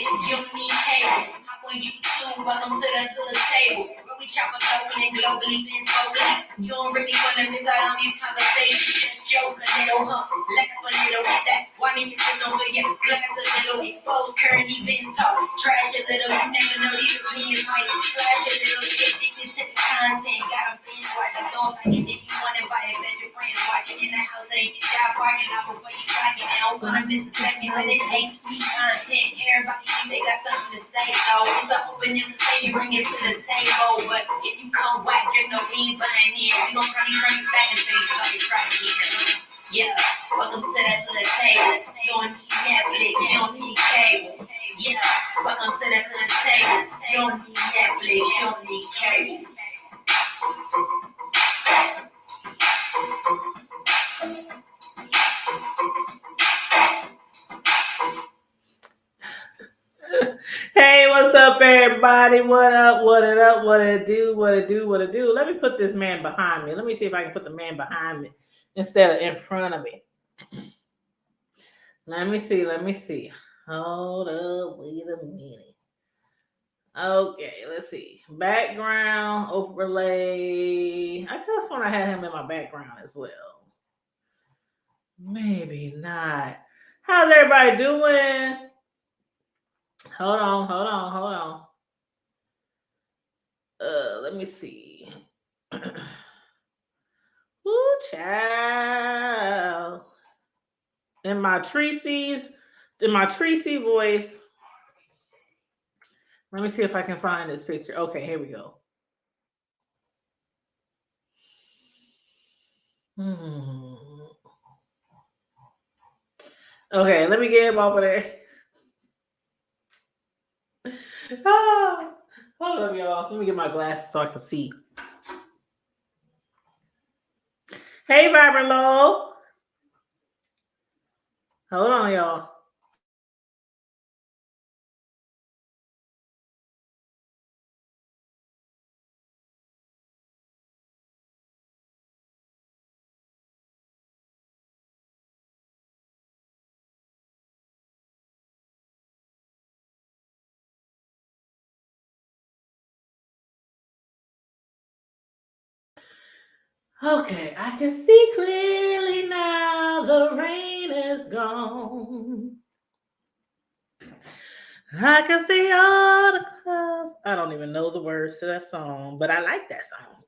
You don't need cable. Hop on YouTube, welcome to the hood table. Where we chop up local and globally been spoken. You don't really want to miss out on these conversations. Just joke a little, laugh a little, hit that. Why me insist on good, yeah, glass a little, expose current events, talk trash a little. You never know these opinions might flash a little. Get addicted to the content, gotta binge watch it. Don't like it if you want to invite it, bet your friends watching in the house. Ain't job parking lot before you clock it. They don't want to miss a second when it's HD content. Everybody think they got something to say, so it's an open invitation, bring it to the table. But if you come whack, just know we ain't buying in. We gon' probably turn you back and face so you try again. Yeah, welcome to that hood table. You don't need Netflix, you don't need cable. Yeah, welcome to that hood table. You don't need Netflix, you don't need cable. Hey, what's up, everybody? What up? What it up? What it do? What it do? What it do? Let me put this man behind me. Let me see if I can put the man behind me instead of in front of me. Let me see. Let me see. Hold up. Wait a minute. Okay, let's see. Background overlay. I just want to have him in my background as well. Maybe not. How's everybody doing? Hold on. Let me see. Ooh, child. In my Tracy voice. Let me see if I can find this picture. Okay, here we go. Okay, let me get him over there. Oh, hold up, y'all. Let me get my glasses so I can see. Hey, Vibrant Low. Hold on, y'all. Okay, I can see clearly now. The rain is gone. I can see all the clouds. I don't even know the words to that song, but I like that song.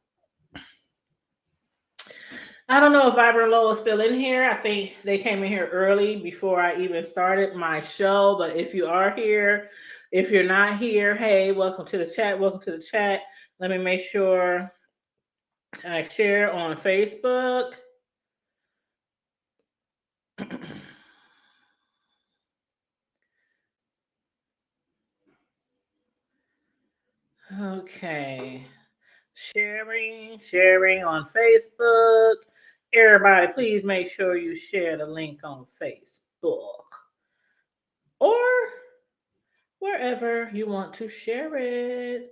I don't know if Vibrant Low is still in here. I think they came in here early before I even started my show. But if you are here, if you're not here, hey, welcome to the chat. Welcome to the chat. Let me make sure I share on Facebook. Okay. Sharing on Facebook. Everybody, please make sure you share the link on Facebook or wherever you want to share it.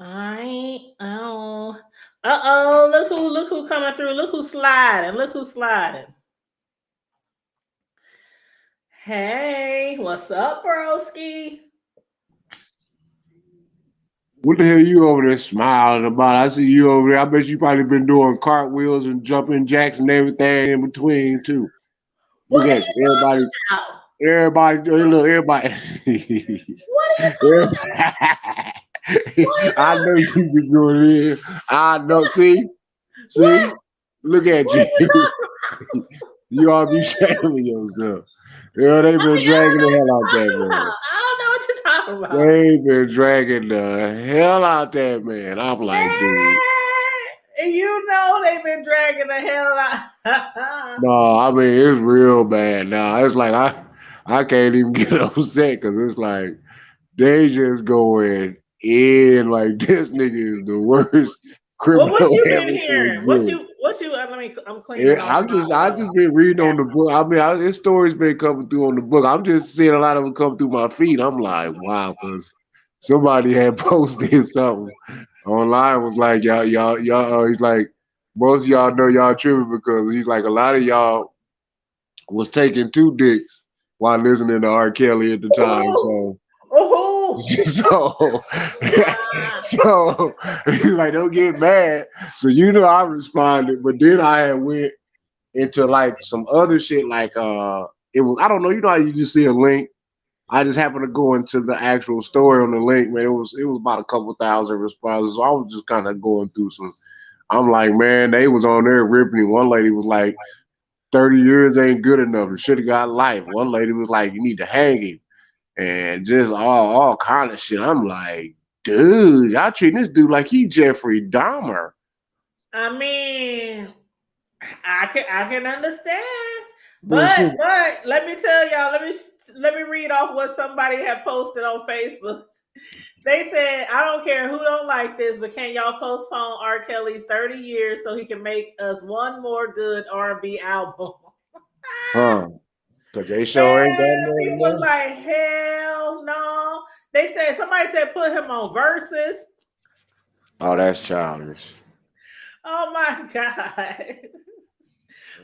Uh-oh, look who coming through. Look who's sliding. Hey, what's up, broski? What the hell you over there smiling about? I see you over there. I bet you probably been doing cartwheels and jumping jacks and everything in between too. Look at you. Everybody. Look, everybody. What are you talking about? I know you be doing it. I know. See, look at you. You all be shaming yourself. Yeah, they been dragging the hell out that man. I don't know what you're talking about. They been dragging the hell out that man. I'm like, dude. You know they've been dragging the hell out. No, I mean it's real bad now. It's like I can't even get upset because it's like they just going in like this nigga is the worst criminal what you ever been to hearing? exist. I'm cleaning I just been reading on the book. I mean, this story's been coming through on the book. I'm just seeing a lot of them come through my feed. I'm like, wow, because somebody had posted something online. Was like, y'all. He's like, most of y'all know y'all tripping because he's like, a lot of y'all was taking two dicks while listening to R. Kelly at the time. So Oh. So, Ah. so he's like, don't get mad. So I responded, but then I had went into like some other shit, like it was I don't know, how you just see a link. I just happened to go into the actual story on the link, man. It was about a couple thousand responses. So I was just kind of going through some. I'm like, man, they was on there ripping. One lady was like, 30 years ain't good enough. You should have got life. One lady was like, you need to hang him. And just all kind of shit. I'm like, dude, y'all treating this dude like he Jeffrey Dahmer. I mean, I can understand, It's but just, let me tell y'all. Let me read off what somebody had posted on Facebook. They said, "I don't care who don't like this, but can y'all postpone R. Kelly's 30 years so he can make us one more good R&B album?" huh? Because they sure ain't got Man, nothing people was more. like, "Hell no!" They said somebody said put him on verses. Oh, that's childish. Oh my god!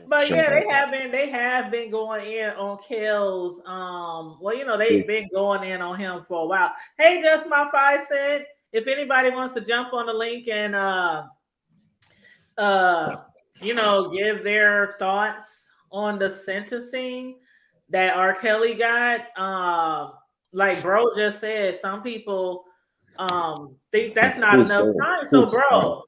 But yeah, Childish. they have been going in on Kells. Well, they've been going in on him for a while. Hey, just my 5 cent. If anybody wants to jump on the link and uh give their thoughts on the sentencing that R. Kelly got. Like bro just said, some people think that's not enough time. So bro,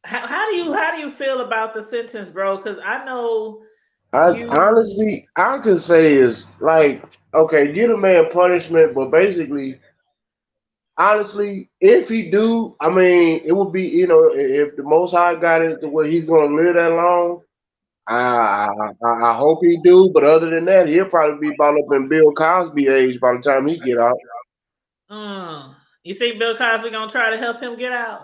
how do you feel about the sentence, bro? Because I know I you. honestly, I could say is like, okay, get a man punishment, but basically, honestly, if he do, I mean, it would be, if the Most High got it to where he's gonna live that long, I hope he do. But other than that, he'll probably be about up in Bill Cosby age by the time he get out. You think Bill Cosby gonna try to help him get out?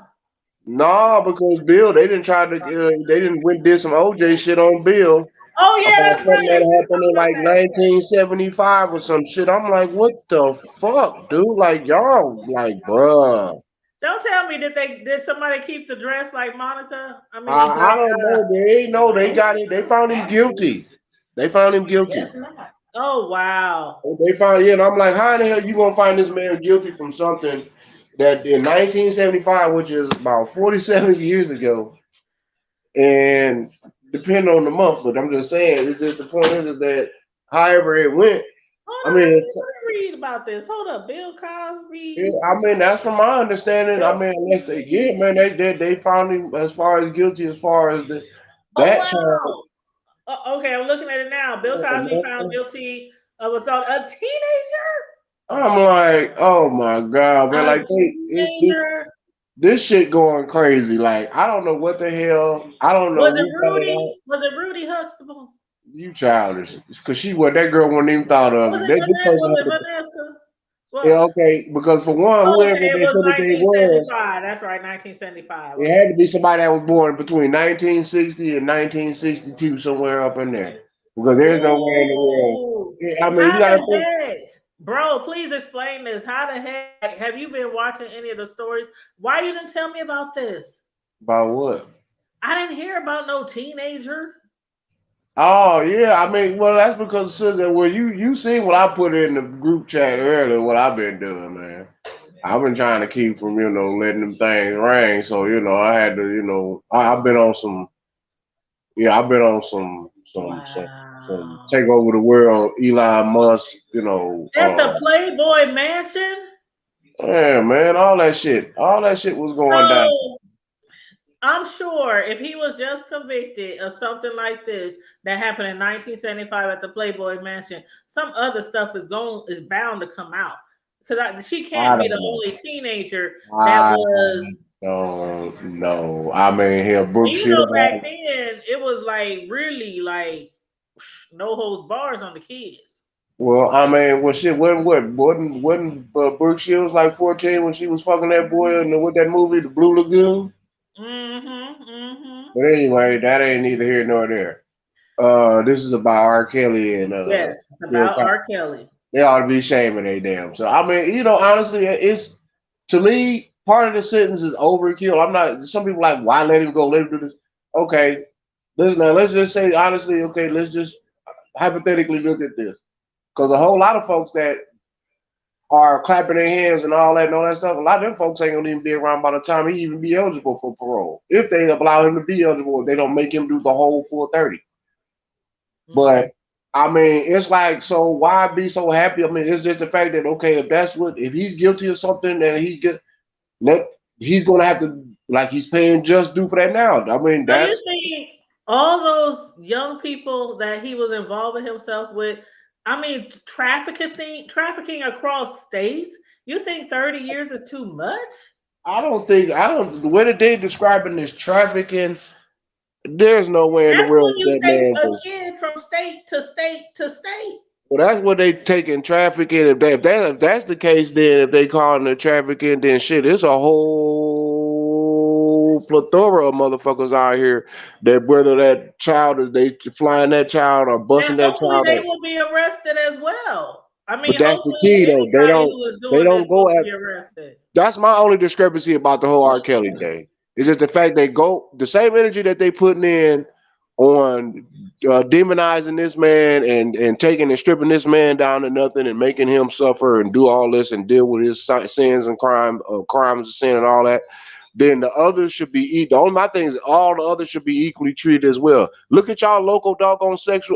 No, because Bill, they didn't went did some OJ shit on Bill Oh yeah, about that's something right. Yeah, that we was happened talking in about like that. 1975 or some shit. I'm like, what the fuck, dude? Like y'all, like, bruh. Don't tell me that did somebody keep the dress like Monica? I mean, I like don't know. They ain't know. They got it. They found him guilty. They found him guilty. oh wow. They found, yeah, and I'm like, how in the hell you gonna find this man guilty from something that in 1975, which is about 47 years ago, and depending on the month, but I'm just saying, it's just the point is that however it went, Hold I on, mean, let me read about this. Hold up, Bill Cosby. I mean that's from my understanding. I mean, unless they, yeah, man, they found him as far as guilty as far as Oh that charge. wow. Okay, I'm looking at it now. Bill Cosby found guilty of assault. A teenager. I'm like, oh my god, man! A Like teenager. this shit going crazy. Like I don't know what the hell. I don't know Was it who got it out. Rudy? Was it Rudy Huxtable? You childish, because that girl wasn't even thought of. Was If it this Vanessa? person Was had it to, Vanessa? yeah, Well, okay, because for one, oh, whoever okay, it they was said that they was, 1975. That's right, 1975. it Okay. had to be somebody that was born between 1960 and 1962, somewhere up in there. Because there's no way in the world. Ooh, Yeah, I mean, you how gotta the think heck, bro? Please explain this. How the heck have you been watching any of the stories? Why you didn't tell me about this? about what. I didn't hear about no teenager. Oh yeah, I mean, well, that's because sister, well, you seen what I put in the group chat earlier, what I've been doing, man. I've been trying to keep from letting them things ring, so I had to I've been on some I've been on some Wow. take over the world, Elon Musk, At the Playboy Mansion. yeah, man, all that shit was going down. So I'm sure if he was just convicted of something like this that happened in 1975 at the Playboy Mansion, some other stuff is bound to come out because she I can't be the don't know. only teenager that I was. don't know. I mean, here, Brooke Shields. Back then it was like really like no holds bars on the kids. Well, I mean, well, shit, wasn't Brooke Shields like 14 when she was fucking that boy in with that movie, The Blue Lagoon? Mm-hmm. Mm-hmm. But anyway, that ain't neither here nor there. This is about R. Kelly and Yes, Bill about Cosby. R. Kelly. They ought to be shaming they damn. So I mean, honestly, it's to me part of the sentence is overkill. I'm not. Some people like, why let him go? Let him do this. Okay, let's just say honestly. Okay, let's just hypothetically look at this because a whole lot of folks that are clapping their hands and all that stuff. A lot of them folks ain't gonna even be around by the time he even be eligible for parole. If they allow him to be eligible, they don't make him do the whole full 30. But I mean, it's like, so why be so happy? I mean, it's just the fact that okay, if he's guilty of something and he's gonna have to, like, he's paying just due for that now. I mean, So you that's think all those young people that he was involving himself with, I mean, trafficking across states, you think 30 years is too much? the way that they describing this trafficking, there's no way in the That's when world you that take man a was. kid from state to state to state. Well, that's what they taking trafficking. If that's the case, then if they calling it trafficking, then shit, it's a whole plethora of motherfuckers out here that whether that child is they flying that child or busting And that hopefully child they up. will be arrested as well. I But mean, that's the hopefully key though. anybody who is They doing this don't go will at be arrested. that's my only discrepancy about the whole R. Kelly thing. It's just the fact they go the same energy that they putting in on demonizing this man and taking and stripping this man down to nothing and making him suffer and do all this and deal with his sins and crimes of sin and all that. Then the others should be my thing is all the others should be equally treated as well. Look at y'all local doggone sex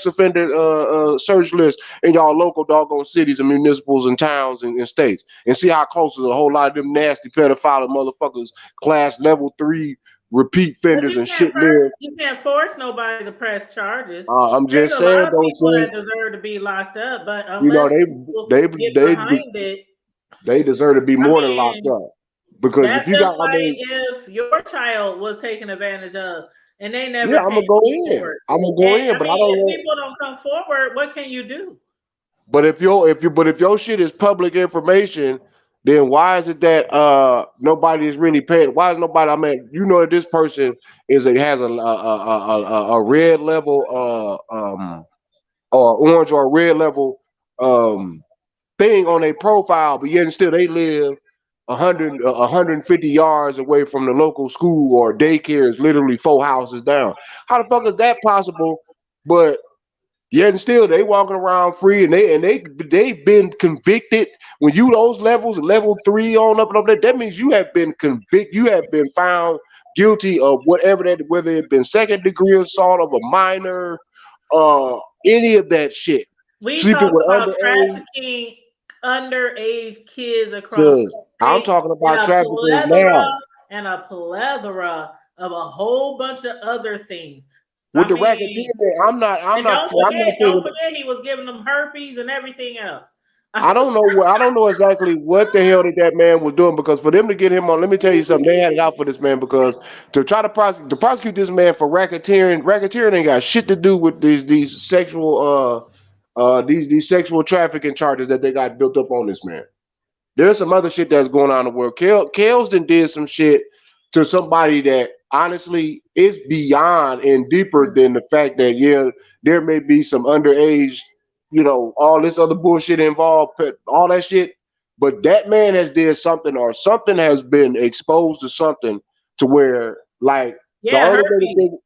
offender search list in y'all local doggone cities and municipals and towns and states, and see how close is a whole lot of them nasty pedophile motherfuckers, class level 3 repeat But offenders and shit live. you can't force nobody to press charges. I'm There's just a lot saying, of though, people that sis, deserve to be locked up, but you know unless people get they behind it, they deserve to be I more than locked mean, up because if that's you just got, I like mean, if your child was taken advantage of and they yeah, never I'm gonna came go in. forward. I'm gonna go And in, I but I mean, don't if want. people don't come forward, what can you do? But if your shit is public information, then why is it that nobody is really paying? Why is nobody? I mean, you know that this person has a red level or orange or red level um thing on their profile, but yet and still they live 150 yards away from the local school or daycare is literally 4 houses down. How the fuck is that possible? But yet and still they walking around free and they've been convicted. When you those levels, level 3 on up and up there, that means you have been convicted, you have been found guilty of whatever that, whether it been second degree assault of a minor, any of that shit. We Sleeping talk with about underage. trafficking underage kids across the So I'm state talking and about trafficking now a plethora of a whole bunch of other things. with I the mean, racketeering. and don't forget, he was giving them herpes and everything else. I don't know I don't know exactly what the hell that man was doing, because for them to get him on, let me tell you something, they had it out for this man, because to try to prosecute this man for racketeering ain't got shit to do with these sexual these sexual trafficking charges that they got built up on this man. There's some other shit that's going on in the world. Kels did some shit to somebody that honestly is beyond and deeper than the fact that, yeah, there may be some underage, all this other bullshit involved, all that shit. But that man has did something, or something has been exposed to something to where, like, the Yeah, only way to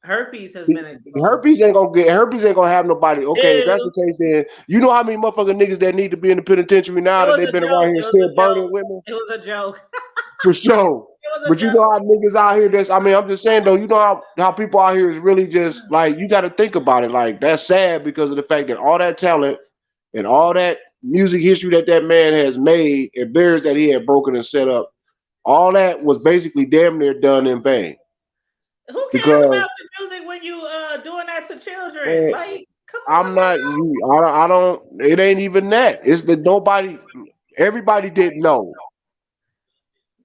herpes has been exposed. herpes ain't gonna have nobody. Okay, if that's the case, then you know how many motherfucking niggas that need to be in the penitentiary now that they've been around here still burning women? It was a joke. For sure. But you know how niggas out here I'm just saying though, you know how people out here is really just like, you gotta think about it. Like, that's sad because of the fact that all that talent and all that music history that man has made and barriers that he had broken and set up, all that was basically damn near done in vain. Who cares about the music when you doing that to children? Like, come on. I'm not you. I don't. It ain't even that. It's that nobody. Everybody didn't know.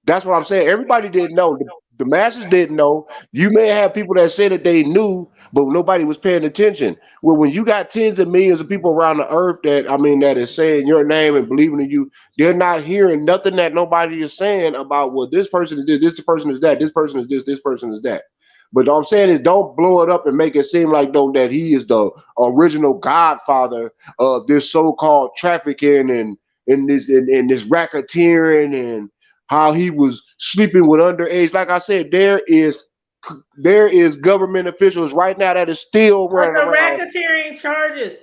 That's what I'm saying. Everybody didn't know. The masses didn't know. You may have people that said that they knew, but nobody was paying attention. Well, when you got tens of millions of people around the earth that is saying your name and believing in you, they're not hearing nothing that nobody is saying about, well, this person is this person is that, this person is this person is that. But what I'm saying is, don't blow it up and make it seem like, though, that he is the original godfather of this so-called trafficking and in this racketeering and how he was sleeping with underage. Like I said, there is government officials right now that is still running around. The racketeering charges.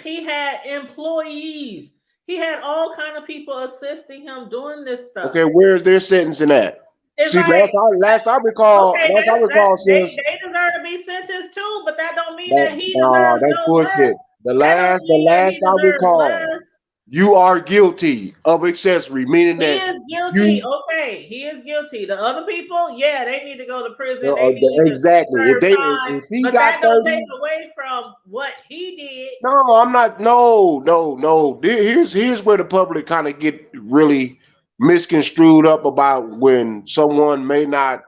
He had employees. He had all kind of people assisting him doing this stuff. Okay, where's their sentencing at? It's See, like, last I recall, okay, they says deserve to be sentenced too, but that don't mean that that he deserves that's no less. bullshit. The That don't last mean that he I deserves recall, less. you are guilty of accessory, meaning He that is guilty. you Okay, he is guilty. The other people, yeah, they need to go to prison. They need to exactly. serve time, If he but got that don't 30, take away from what he did. no, I'm not. No. Here's where the public kind of get really misconstrued up about when someone may not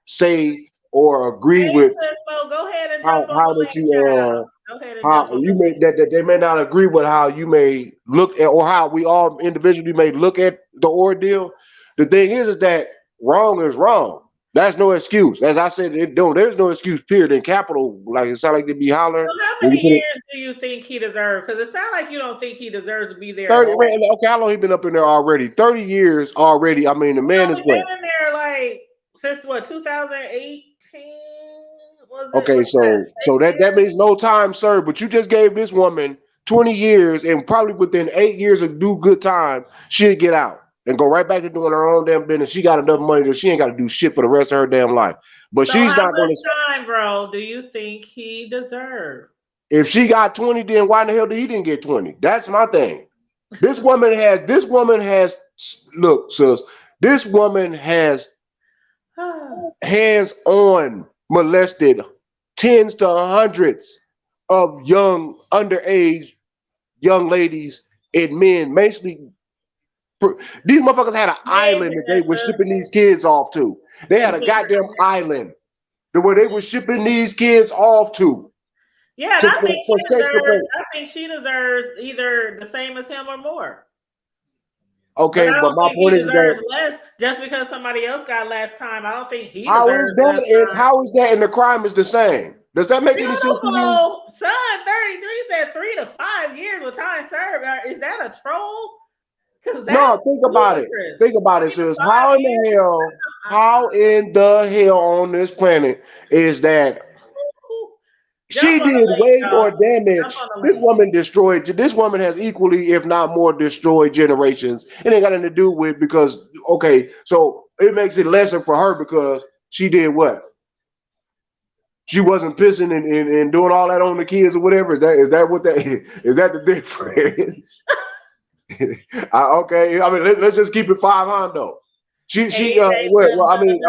say or agree Hey, with sis, so go ahead and jump on how the that link, you child. Go ahead and jump how on you the may link. that they may not agree with how you may look at or how we all individually may look at the ordeal. The thing is that wrong is wrong. That's no excuse. As I said, there's no excuse. Period. In capital, like it sounds like they be hollering. So how When many you put it years do you think he deserves? Because it sounds like you don't think he deserves to be there at 30, all. man, okay, how long he been up in there already? 30 years already. I mean, the He man is only what? been in there like since what 2018 was it? Okay, What's that? so 6 that years? means no time served. But you just gave this woman 20 years, and probably within 8 years of do good time, she'll get out and go right back to doing her own damn business. She got enough money that she ain't got to do shit for the rest of her damn life. But So she's how not going much to. time, bro, do you think he deserved? If she got 20, then why in the hell did he didn't get 20? That's my thing. This woman has. Look, sis. This woman has hands on molested tens to hundreds of young underage young ladies and men. Basically, these motherfuckers had an Hey, island that they were Vanessa. shipping these kids off to. They had a It's- goddamn island where they were shipping these kids off to. Yeah, and To, I think for she sex deserves. offense. I think she deserves either the same as him or more. But Okay, I but don't my think he point is that deserves less just because somebody else got less time. I don't think he how deserves is that? less time. How is that? And the crime is the same. Does that make any sense to you? Beautiful son, 33 said 3 to 5 years with time served. Is that a troll? Because that's No, think about it. ludicrous. Think about it, 3 to sis. 5 years. How in the hell on this planet is that Jump she on the did link, way more y'all. Jump damage? on the This link. woman destroyed. This woman has equally, if not more, destroyed generations. It ain't got nothing to do with because okay, so it makes it lesser for her because she did what? She wasn't pissing and doing all that on the kids or whatever. Is that what that is that the difference? Okay, I mean let's just keep it 500. She what? Well, I mean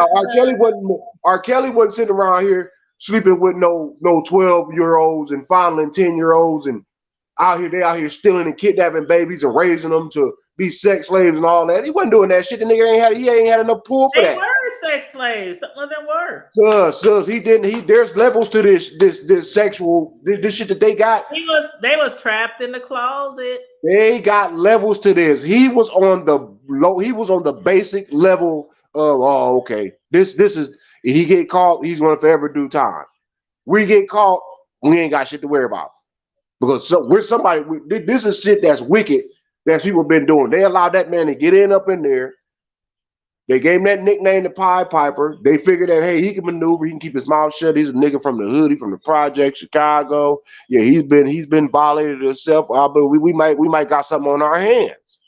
R. Kelly wasn't sitting around here sleeping with no 12-year-olds and fondling 10-year-olds and they out here stealing and kidnapping babies and raising them to be sex slaves and all that. He wasn't doing that shit. The nigga ain't had enough pull for They that. were sex slaves. Some of them were. Sus, he didn't. There's levels to this sexual this shit that they got. They was trapped in the closet. They got levels to this. He was on the low. He was on the basic level of okay. This is he get caught. He's gonna forever do time. We get caught. We ain't got shit to worry about because we're somebody. This is shit that's wicked. That people been doing. They allowed that man to get up in there. They gave him that nickname, the Pied Piper. They figured that hey, he can maneuver. He can keep his mouth shut. He's a nigga from the hood. He's from the project, Chicago. Yeah, he's been violated himself. But we might got something on our hands.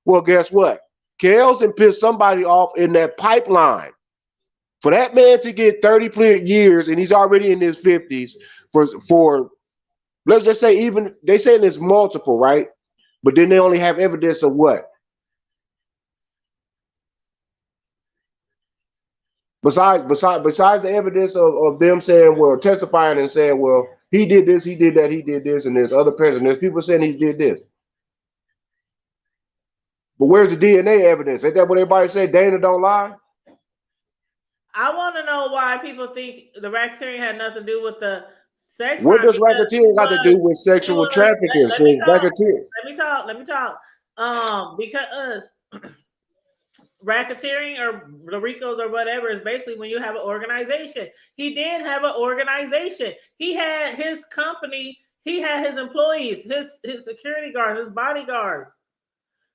Well, guess what? Kels done pissed somebody off in that pipeline. For that man to get 30 years and he's already in his 50s for let's just say even they saying it's multiple, right? But then they only have evidence of what? Besides the evidence of them saying, well, testifying and saying, well, he did this, he did that, he did this, and there's other presidents. There's people saying he did this. But where's the DNA evidence? Ain't that what everybody said? Dana don't lie? I want to know why people think the racketeering had nothing to do with the sex. What does racketeering got to do with sexual trafficking? Let me talk. Because racketeering or the RICOs or whatever is basically when you have an organization. He did have an organization. He had his company. He had his employees, his security guards, his bodyguards,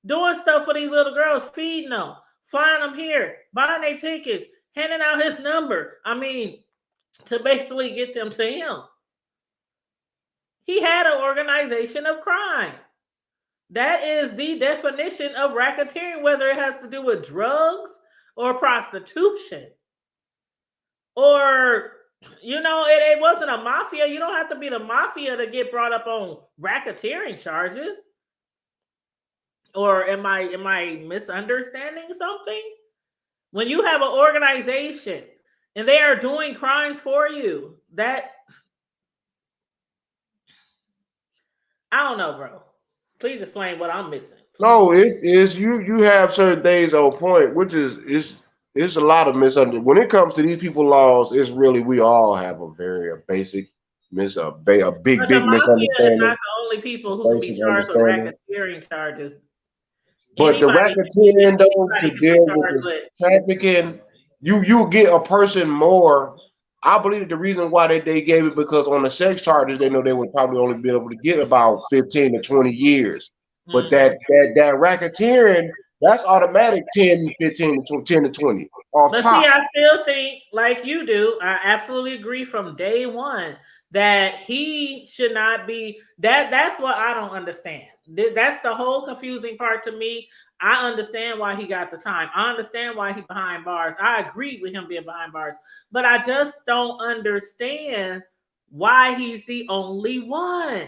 doing stuff for these little girls, feeding them, flying them here, buying their tickets, handing out his number. I mean, to basically get them to him. He had an organization of crime. That is the definition of racketeering, whether it has to do with drugs or prostitution. Or, it wasn't a mafia. You don't have to be the mafia to get brought up on racketeering charges. Or am I misunderstanding something? When you have an organization and they are doing crimes for you, that I don't know, bro. Please explain what I'm missing. No, it's you have certain things on point, which is it's a lot of misunderstanding. When it comes to these people laws, it's really we all have a very basic a big But the mafia is misunderstanding, not the only people who can be basic charged with understanding. racketeering charges. But the racketeering though to Anybody can be deal with charged the with. trafficking, you get a person more. I believe that the reason why they gave it because on the sex charges they know they would probably only be able to get about 15 to 20 years. But that racketeering, that's automatic 10, 15 to 10 to 20 off But top. see, I still think, like you do, I absolutely agree from day one that he should not be. That's what I don't understand. That's the whole confusing part to me. I understand why he got the time. I understand why he behind bars. I agree with him being behind bars, but I just don't understand why he's the only one.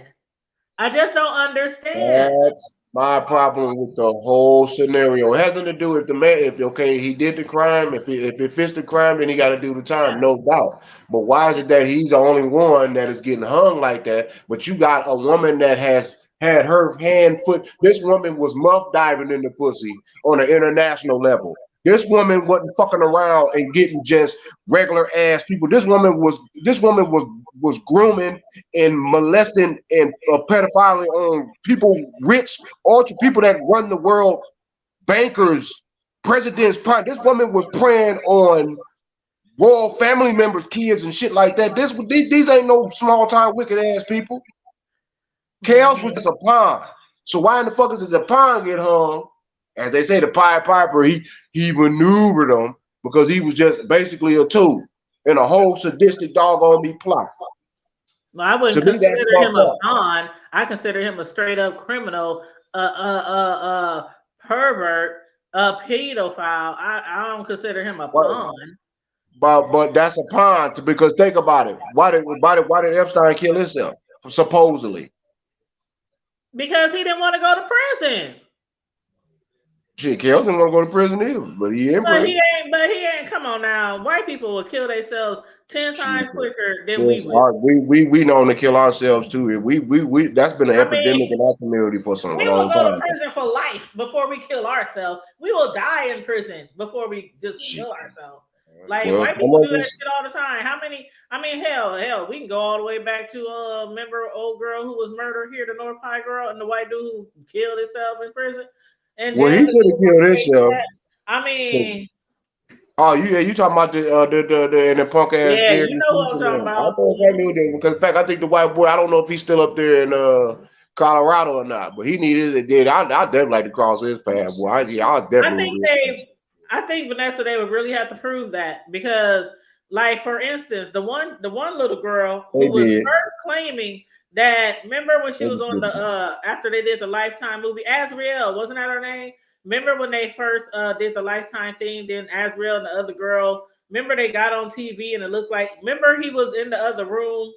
I just don't understand. That's my problem with the whole scenario. It has nothing to do with the man. If okay, he did the crime. If it fits the crime, then he got to do the time, no doubt. But why is it that he's the only one that is getting hung like that? But you got a woman that has had her hand foot. This woman was muff diving in the pussy on an international level. This woman wasn't fucking around and getting just regular ass people. This woman was grooming and molesting and pedophiling on people, rich, ultra people that run the world, bankers, presidents. This woman was preying on royal family members, kids, and shit like that. These ain't no small time wicked ass people. Chaos was just a pawn. So why in the fuck is the pawn get hung? As they say, the Pied Piper, he maneuvered them because he was just basically a tool in a whole sadistic doggone me plot. Well, I wouldn't To me, that's consider him fucked a up. pawn. I consider him a straight up criminal, pervert, a pedophile. I don't consider him a pawn But that's a pawn because think about it. Why did Epstein kill himself? Supposedly. because he didn't want to go to prison. Shit, Kells didn't want to go to prison either, but he in But prison. he ain't. Come on now, white people will kill themselves 10 times quicker than Yes, we would. we known to kill ourselves too. We that's been an epidemic in our community for a We will long go to time. prison for life before we kill ourselves. We will die in prison before we just kill ourselves. Like Well, white some people of do that us- shit all the time. How many? I mean, hell, we can go all the way back to remember old girl who was murdered here, the North Pine girl, and the white dude who killed himself in prison. And Well, he then should have killed himself. I mean, Oh, you talking about the punk ass yeah, Jerry? you know what I'm talking I about. thought I knew that because in fact I think the white boy. I don't know if he's still up there in Colorado or not, but he needed it. Did I definitely like to cross his path, boy. I definitely. I think Vanessa, they would really have to prove that because, like, for instance, the one little girl who was first claiming that. Remember when she was on the after they did the Lifetime movie, Azriel, wasn't that her name? Remember when they first did the Lifetime thing? Then Azriel and the other girl. Remember they got on TV and it looked like. Remember he was in the other room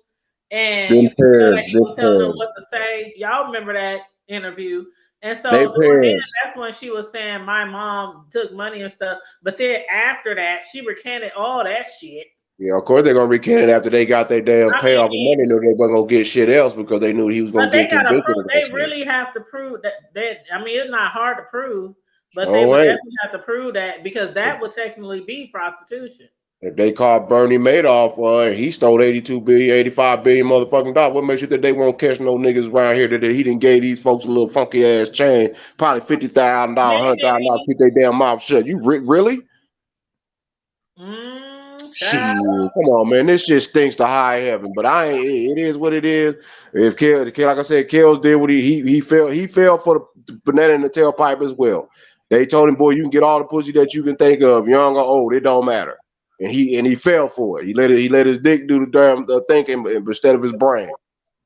and you could tell that he was telling them what to say. Y'all remember that interview? And so that's when she was saying my mom took money and stuff. But then after that, she recanted all that shit. Yeah, of course they're gonna recant it after they got their damn payoff of money. Knew they weren't gonna get shit else because they knew he was gonna get convicted. They really have to prove that. I mean, it's not hard to prove, but they would definitely have to prove that because that would technically be prostitution. If they caught Bernie Madoff, he stole 82 billion, 85 billion motherfucking dollars. What makes you think they won't catch no niggas around here that he didn't gave these folks a little funky ass chain, probably $50,000, $100,000, keep their damn mouth shut? You really? Shit, come on, man. This shit stinks to high heaven. But it is what it is. If Kel, like I said, Kells did what he fell for the banana in the tailpipe as well. They told him, boy, you can get all the pussy that you can think of, young or old, it don't matter. And he fell for it. He let his dick do the damn thinking instead of his brain.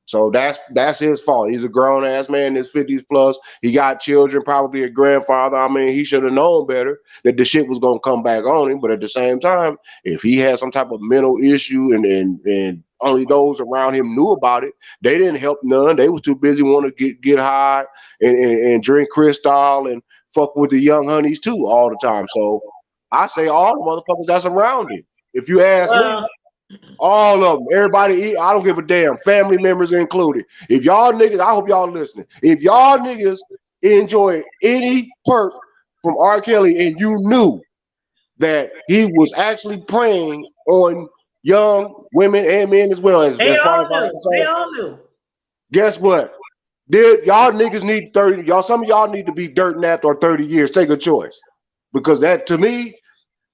So that's his fault. He's a grown ass man, in his 50s plus. He got children, probably a grandfather. I mean, he should have known better that the shit was gonna come back on him. But at the same time, if he had some type of mental issue and only those around him knew about it, they didn't help none. They was too busy wanting to get high and drink Cristal and fuck with the young honeys too all the time. So I say all the motherfuckers that's around him. If you ask me, Well, all of them, everybody, I don't give a damn, family members included. If y'all niggas, I hope y'all listening. If y'all niggas enjoy any perk from R. Kelly and you knew that he was actually preying on young women and men as well as they far all as I'm knew. They concerned, all knew. guess what? Y'all niggas need 30, y'all, some of y'all need to be dirt napped or 30 years. Take a choice. Because that to me,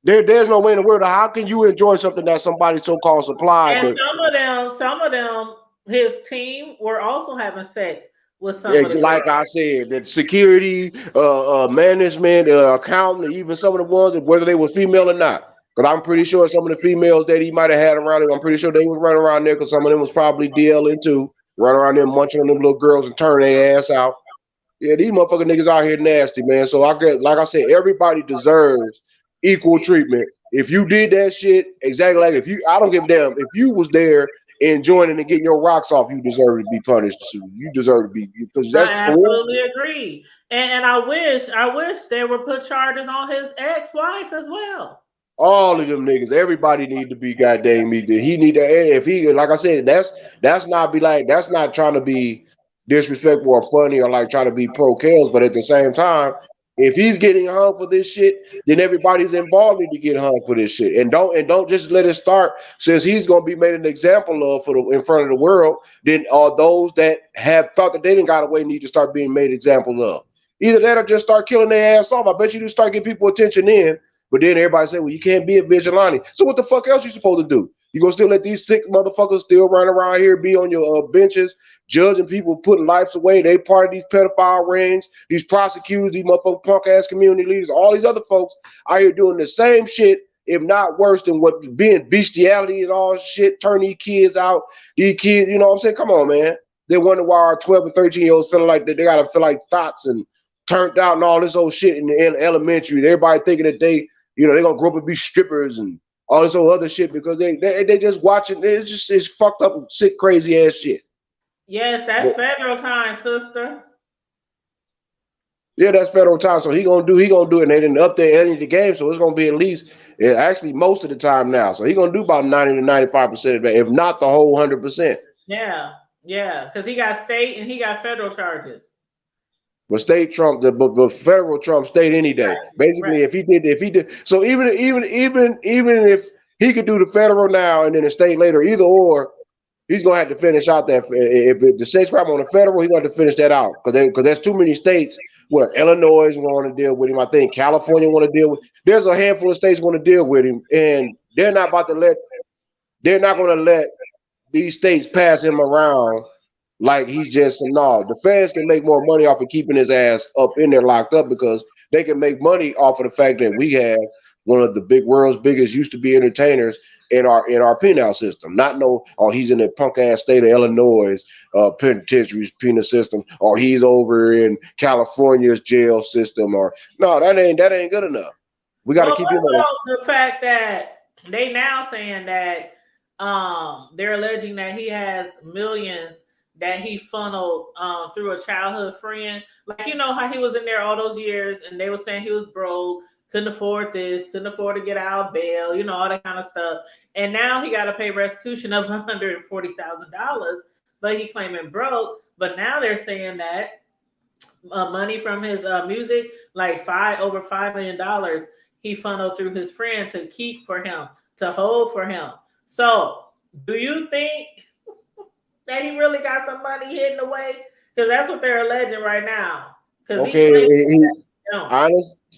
there's no way in the world. How can you enjoy something that somebody so-called supplied? And But some of them, his team were also having sex with some of the like girls. I said, that security, management, accountant, even some of the ones that whether they were female or not. Because I'm pretty sure some of the females that he might have had around him, I'm pretty sure they was running around there because some of them was probably DLing too, running around there munching on them little girls and turning their ass out. Yeah, these motherfucking niggas out here nasty, man. So I get, like I said, everybody deserves equal treatment. If you did that shit, exactly like if you, I don't give a damn. If you was there enjoying it and getting your rocks off, you deserve to be punished. You deserve to be, because I that's for real. absolutely agree. And I wish they would put charges on his ex-wife as well. All of them niggas, everybody need to be goddamn me. He need to, if he, like I said, that's not be like, that's not trying to be disrespectful or funny or like trying to be pro kills, but at the same time, if he's getting hung for this shit, then everybody's involved need to get hung for this shit, and don't just let it start. Since he's gonna be made an example of for the in front of the world, then all those that have thought that they didn't got away need to start being made examples of. Either that or just start killing their ass off. I bet you do start getting people attention in. But then everybody say, well, you can't be a vigilante. So what the fuck else you supposed to do? You gonna still let these sick motherfuckers still run around here, be on your benches, judging people, putting lives away? They part of these pedophile rings, these prosecutors, these motherfucking punk ass community leaders, all these other folks out here doing the same shit, if not worse than what being bestiality and all shit, turn these kids out. These kids, you know what I'm saying? Come on, man. They wonder why our 12 and 13-year-olds feeling like they gotta feel like thoughts and turned out and all this old shit in elementary. Everybody thinking that they're gonna grow up and be strippers and all this other shit because they just watching. It's fucked up, sick, crazy ass shit. Yes, that's federal time, sister. Yeah, that's federal time. So he gonna do it, and they didn't update any of the game, so it's gonna be at least actually most of the time now. So he gonna do about 90 to 95% of that, if not the whole 100%. Yeah, because he got state and he got federal charges. But state Trump, but federal Trump, state any day. Basically, Right. if he did, so even if he could do the federal now and then the state later, either or, he's gonna have to finish out that. If the state's crime on the federal, he's gonna have to finish that out because there's too many states where Illinois want to deal with him. I think California want to deal with. There's a handful of states want to deal with him, and they're not going to let these states pass him around like he's just no. The feds can make more money off of keeping his ass up in there locked up because they can make money off of the fact that we have one of the world's biggest used to be entertainers in our penal system. Not no, oh, he's in the punk ass state of Illinois penitentiary penal system, or he's over in California's jail system, or no, that ain't good enough. We got to keep him on the fact that they now saying that they're alleging that he has millions that he funneled through a childhood friend. Like, you know how he was in there all those years and they were saying he was broke, couldn't afford this, couldn't afford to get out of bail, you know, all that kind of stuff. And now he got to pay restitution of $140,000, but he claiming broke. But now they're saying that money from his music, like over $5 million, he funneled through his friend to keep for him, to hold for him. So do you think that he really got some money hidden away? Because that's what they're alleging right now. Okay,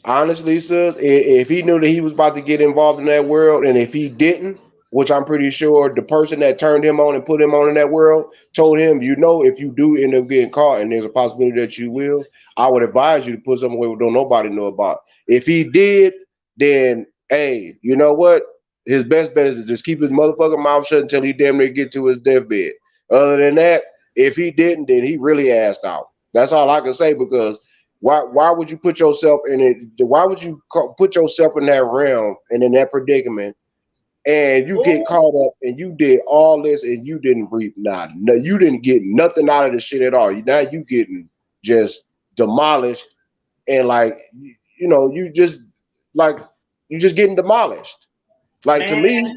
honestly, sis, if he knew that he was about to get involved in that world, and if he didn't, which I'm pretty sure the person that turned him on and put him on in that world told him, if you do end up getting caught, and there's a possibility that you will, I would advise you to put something away where don't nobody know about. If he did, then hey, you know what? His best bet is to just keep his motherfucking mouth shut until he damn near get to his deathbed. Other than that, If he didn't, then he really asked out. That's all I can say, because why would you put yourself in it? Why would you put yourself in that realm and in that predicament, and you get Ooh, caught up and you did all this and you didn't reap nothing. No, you didn't get nothing out of the shit at all. Now you getting just demolished, and like you just like you just getting demolished. Like man.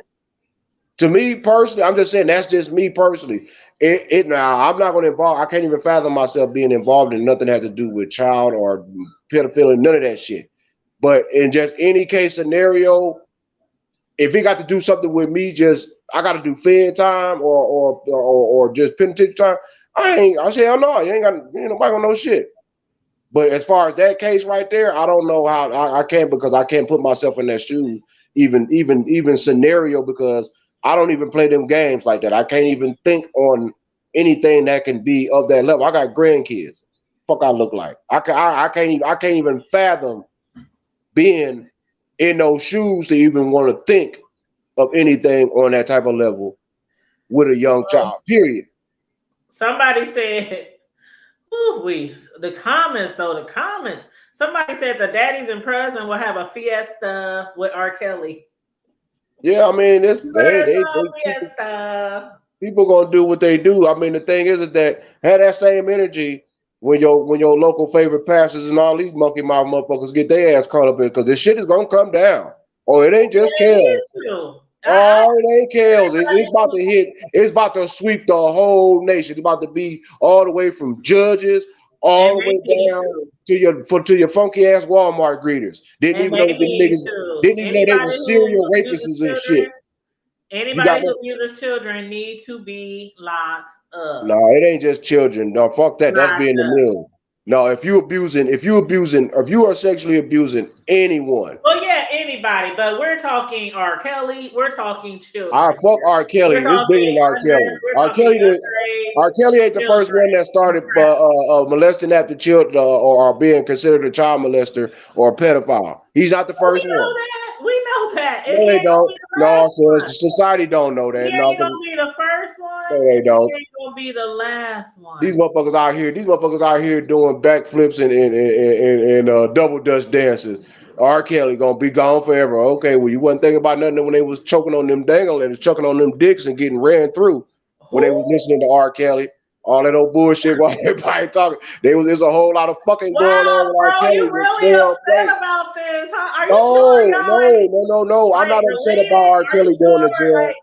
to me personally, I'm just saying that's just me personally. It now I'm not gonna involve. I can't even fathom myself being involved in nothing that has to do with child or pedophilia, none of that shit. But in just any case scenario, if he got to do something with me, just I got to do fed time or just penitentiary time. I say hell no, you ain't nobody gonna know shit. But as far as that case right there, I don't know how I can't, because I can't put myself in that shoe, even scenario, because I don't even play them games like that. I can't even think on anything that can be of that level. I got grandkids. Fuck, I look like I can't even fathom being in those shoes to even want to think of anything on that type of level with a young child. Period. Somebody said, ooh, the comments though, the comments. Somebody said the daddies in prison will have a fiesta with R. Kelly. Yeah, I mean, Fiesta. people gonna do what they do. I mean, the thing is that have that same energy when your local favorite pastors and all these monkey mouth motherfuckers get their ass caught up in, because this shit is gonna come down. Or it ain't just Kels. Oh, it ain't Kels. It's about to hit. It's about to sweep the whole nation. It's about to be all the way from judges all the way down to your funky ass Walmart greeters. Didn't even know them niggas. Didn't even know they were serial rapists and shit. Anybody who uses children need to be locked up. No, it ain't just children. No, fuck that. That's being the mill. No, if you are sexually abusing anyone. Well, yeah, anybody, but we're talking R. Kelly. We're talking children. I fuck R. Kelly. It's bigger than R. Kelly. R. Kelly ain't the first one that started molesting after children or being considered a child molester or a pedophile. He's not the first one. We know that. No, they don't. No, so society don't know that. He ain't gonna be the first one. No, they don't. He ain't gonna be the last one. These motherfuckers out here doing backflips and double dutch dances. R. Kelly gonna be gone forever. Okay, well, you wasn't thinking about nothing when they was choking on them dangling, choking on them dicks and getting ran through when they was listening to R. Kelly. All that old bullshit while everybody talking. There's a whole lot of fucking going on with R. Kelly. You really upset about this, huh? Are you sure? No. I'm not upset about R. Kelly going to jail.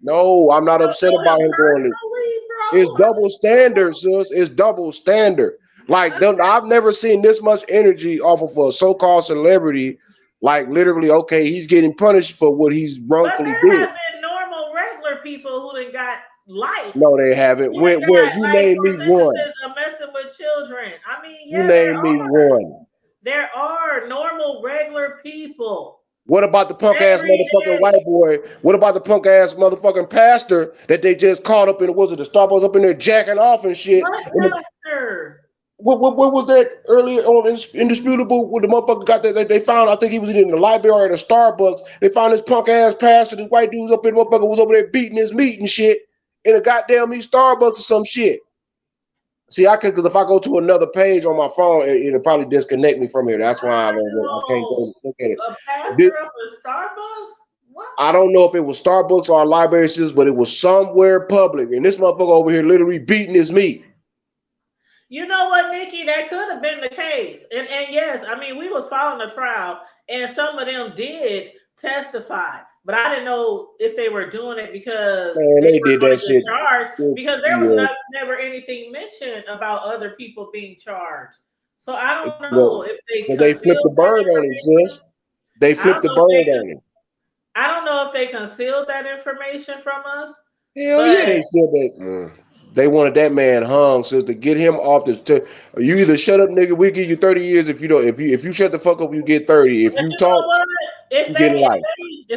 No, I'm not upset about him going to jail. It's double standard, sis. It's double standard. Like, I've never seen this much energy off of a so-called celebrity. Like, literally, okay, he's getting punished for what he's wrongfully did. But there have been normal, regular people who done got life. No, they haven't. Where you name me one? Messing with children. I mean, you name me one. There are normal, regular people. What about the punk ass motherfucking white boy? What about the punk ass motherfucking pastor that they just caught up in? Was it the Starbucks up in there jacking off and shit? What pastor? What was that earlier on Indisputable? When the motherfucker got that they found, I think he was in the library at a Starbucks. They found this punk ass pastor, this white dude's up in the motherfucker was over there beating his meat and shit in a goddamn Starbucks or some shit. See, because if I go to another page on my phone, it'll probably disconnect me from here. That's why I can't go look at it. A pastor of a Starbucks? What? I don't know if it was Starbucks or library, but it was somewhere public, and this motherfucker over here literally beating his meat. You know what, Nikki? That could have been the case. And yes, I mean, we was following the trial, and some of them did testify. But I didn't know if they were doing it because they did that shit. Charged, because there was never anything mentioned about other people being charged. So I don't know if they flipped the bird on him, sis. They flipped the bird on him. I don't know if they concealed that information from us. Hell yeah, they said that. They wanted that man hung, so to get him off the. You either shut up, nigga. We give you 30 years. If you don't, if you shut the fuck up, you get 30. If you talk, if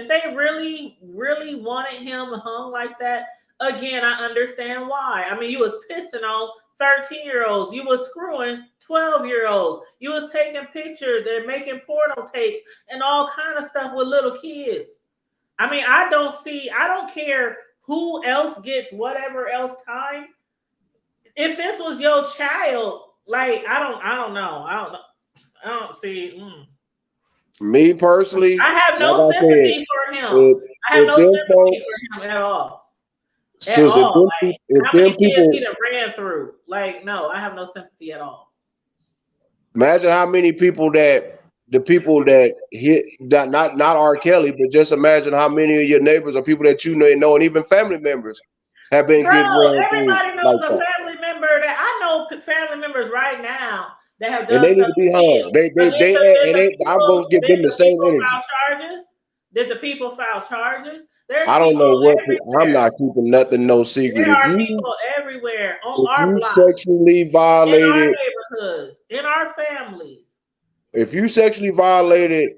they really wanted him hung like that, again, I understand why. I mean, you was pissing on 13-year-olds. You was screwing 12-year-olds. You was taking pictures and making porno tapes and all kind of stuff with little kids. I mean, I don't care who else gets whatever else time. if this was your child, like I don't know. I don't see. Me personally, I have like no I said, sympathy for him. if I have no them sympathy folks, for him at all. At since all. Like if how many them kids he people, done ran through? Like, no, I have no sympathy at all. imagine how many people that the people that hit that not R. Kelly, but just imagine how many of your neighbors or people that you know and even family members have been getting Girl, ran through everybody knows like a that. family member that I know family members right now that have And done they need stuff to be to hung. kids. But I'm gonna give them the same people energy. file charges? Did the people file charges? There's I don't people know what I'm everywhere. not keeping nothing no secret. There are people everywhere on If our you block, sexually in our violated, neighborhoods, in our families. if you sexually violated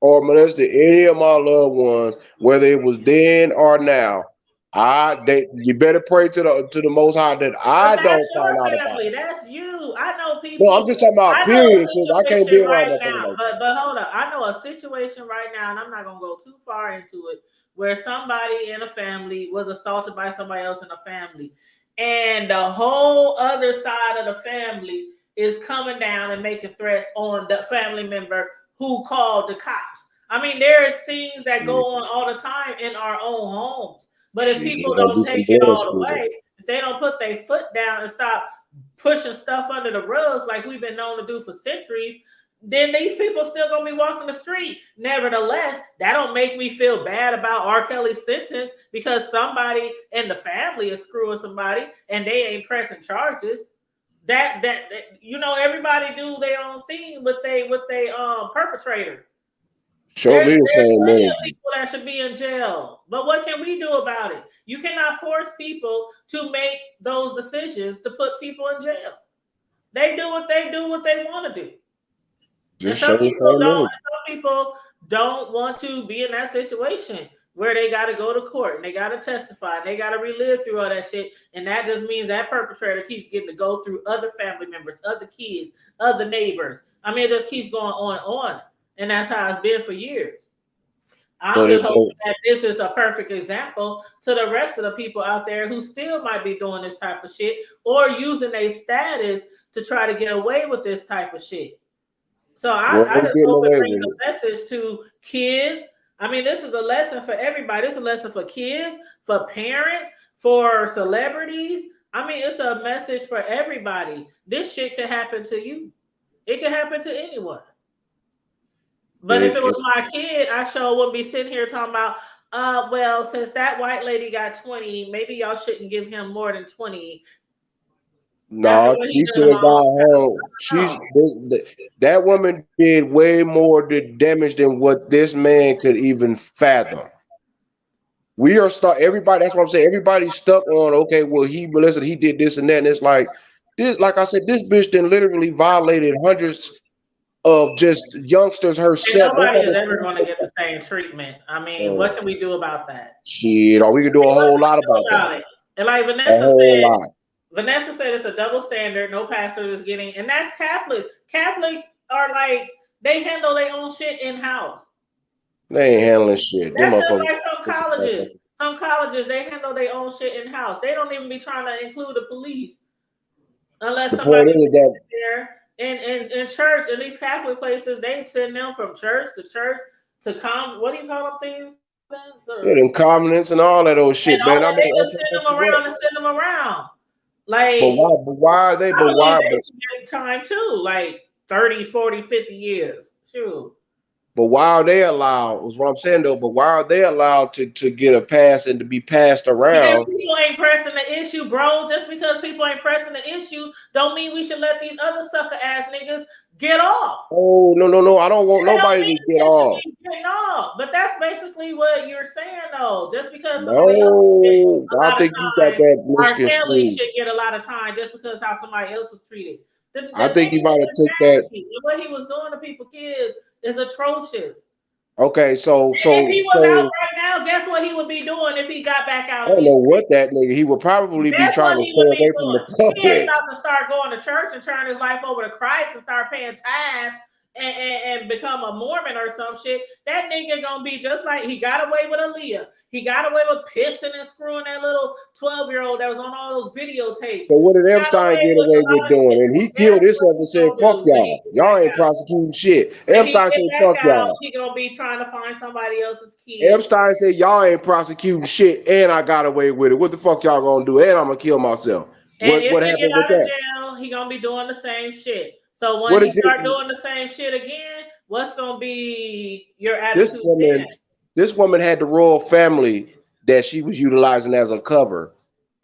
or molested any of my loved ones, whether it was then or now, you better pray to the Most High that But I that's don't find out your about family. it. That's you. I know No, I'm people. just talking about I know a period. Since I can't be situation around right nothing now. like that. But hold up. I know a situation right now, and I'm not gonna go too far into it, where somebody in a family was assaulted by somebody else in a family, and the whole other side of the family is coming down and making threats on the family member who called the cops. I mean, there's things that go on all the time in our own homes. But if people Gonna don't do some take it blood all the spilling. way, if they don't put their foot down and stop pushing stuff under the rugs like we've been known to do for centuries, then these people still gonna be walking the street. Nevertheless, that don't make me feel bad about R. Kelly's sentence because somebody in the family is screwing somebody and they ain't pressing charges. That everybody do their own thing with they perpetrator. Show There's me the same plenty of energy. people that should be in jail. But what can we do about it? You cannot force people to make those decisions to put people in jail. They do what they want to do. And Just show the same energy. some people don't want to be in that situation where they got to go to court and they got to testify and they got to relive through all that shit. And that just means that perpetrator keeps getting to go through other family members, other kids, other neighbors. I mean, it just keeps going on and on. And that's how it's been for years. I'm just hoping that this is a perfect example to the rest of the people out there who still might be doing this type of shit or using their status to try to get away with this type of shit. So I just hope it brings a message to kids. I mean, this is a lesson for everybody. This is a lesson for kids, for parents, for celebrities. I mean, it's a message for everybody. This shit could happen to you. It could happen to anyone. But if it was my kid, I sure wouldn't be sitting here talking about, well, since that white lady got 20, maybe y'all shouldn't give him more than 20. No, she should have gone home. That woman did way more damage than what this man could even fathom. We are stuck. Everybody, that's what I'm saying. Everybody's stuck on, okay, well, he molested, he did this and that. And it's like this, like I said, this bitch then literally violated hundreds of just youngsters herself. And nobody is ever going to get the same treatment. I mean, what can we do about that? Shit, or we can do a whole lot about that. And like Vanessa said it's a double standard. No pastor is getting, and that's Catholics. Catholics are like, they handle their own shit in house. They ain't handling shit. That's just like some colleges. Some colleges, they handle their own shit in house. They don't even be trying to include the police unless somebody is there. In church, in these Catholic places, they send them from church to come. What do you call them things? And covenants and all that old shit, man. I mean, they just send them around. Like, but why are they? But why? They time too, like 30, 40, 50 years. Sure. But why are they allowed? Is what I'm saying though. But why are they allowed to get a pass and to be passed around? Because people ain't pressing the issue, bro. Just because people ain't pressing the issue, don't mean we should let these other sucker ass niggas get off. Oh no! I don't want nobody to get off. Getting off. But that's basically what you're saying, though. Just because somebody else I think you got that misconstrued. R. Kelly should get a lot of time just because how somebody else was treated. I think you might have took that. What he was doing to people, kids, is atrocious. Okay, so if he was out right now, guess what he would be doing if he got back out? I don't know what that nigga. He would probably be trying to stay away from the public. He ain't about to start going to church and turn his life over to Christ and start paying tithes and become a Mormon or some shit, that nigga gonna be just like he got away with Aaliyah. He got away with pissing and screwing that little 12-year-old that was on all those videotapes. So what did He got Epstein away get with away a lot with of shit. doing? And he killed Guess himself what and he said, gonna fuck do when he y'all. get Y'all back ain't out? prosecuting shit. When he Epstein get said, back fuck out, y'all. he gonna be trying to find somebody else's kid. Epstein said, y'all ain't prosecuting shit, and I got away with it. What the fuck y'all gonna do? And I'm gonna kill myself. And What if he happened get with out of that? jail, he gonna be doing the same shit. So What when he is it? start doing the same shit again, what's gonna be your This attitude woman, then? this woman had the royal family that she was utilizing as a cover,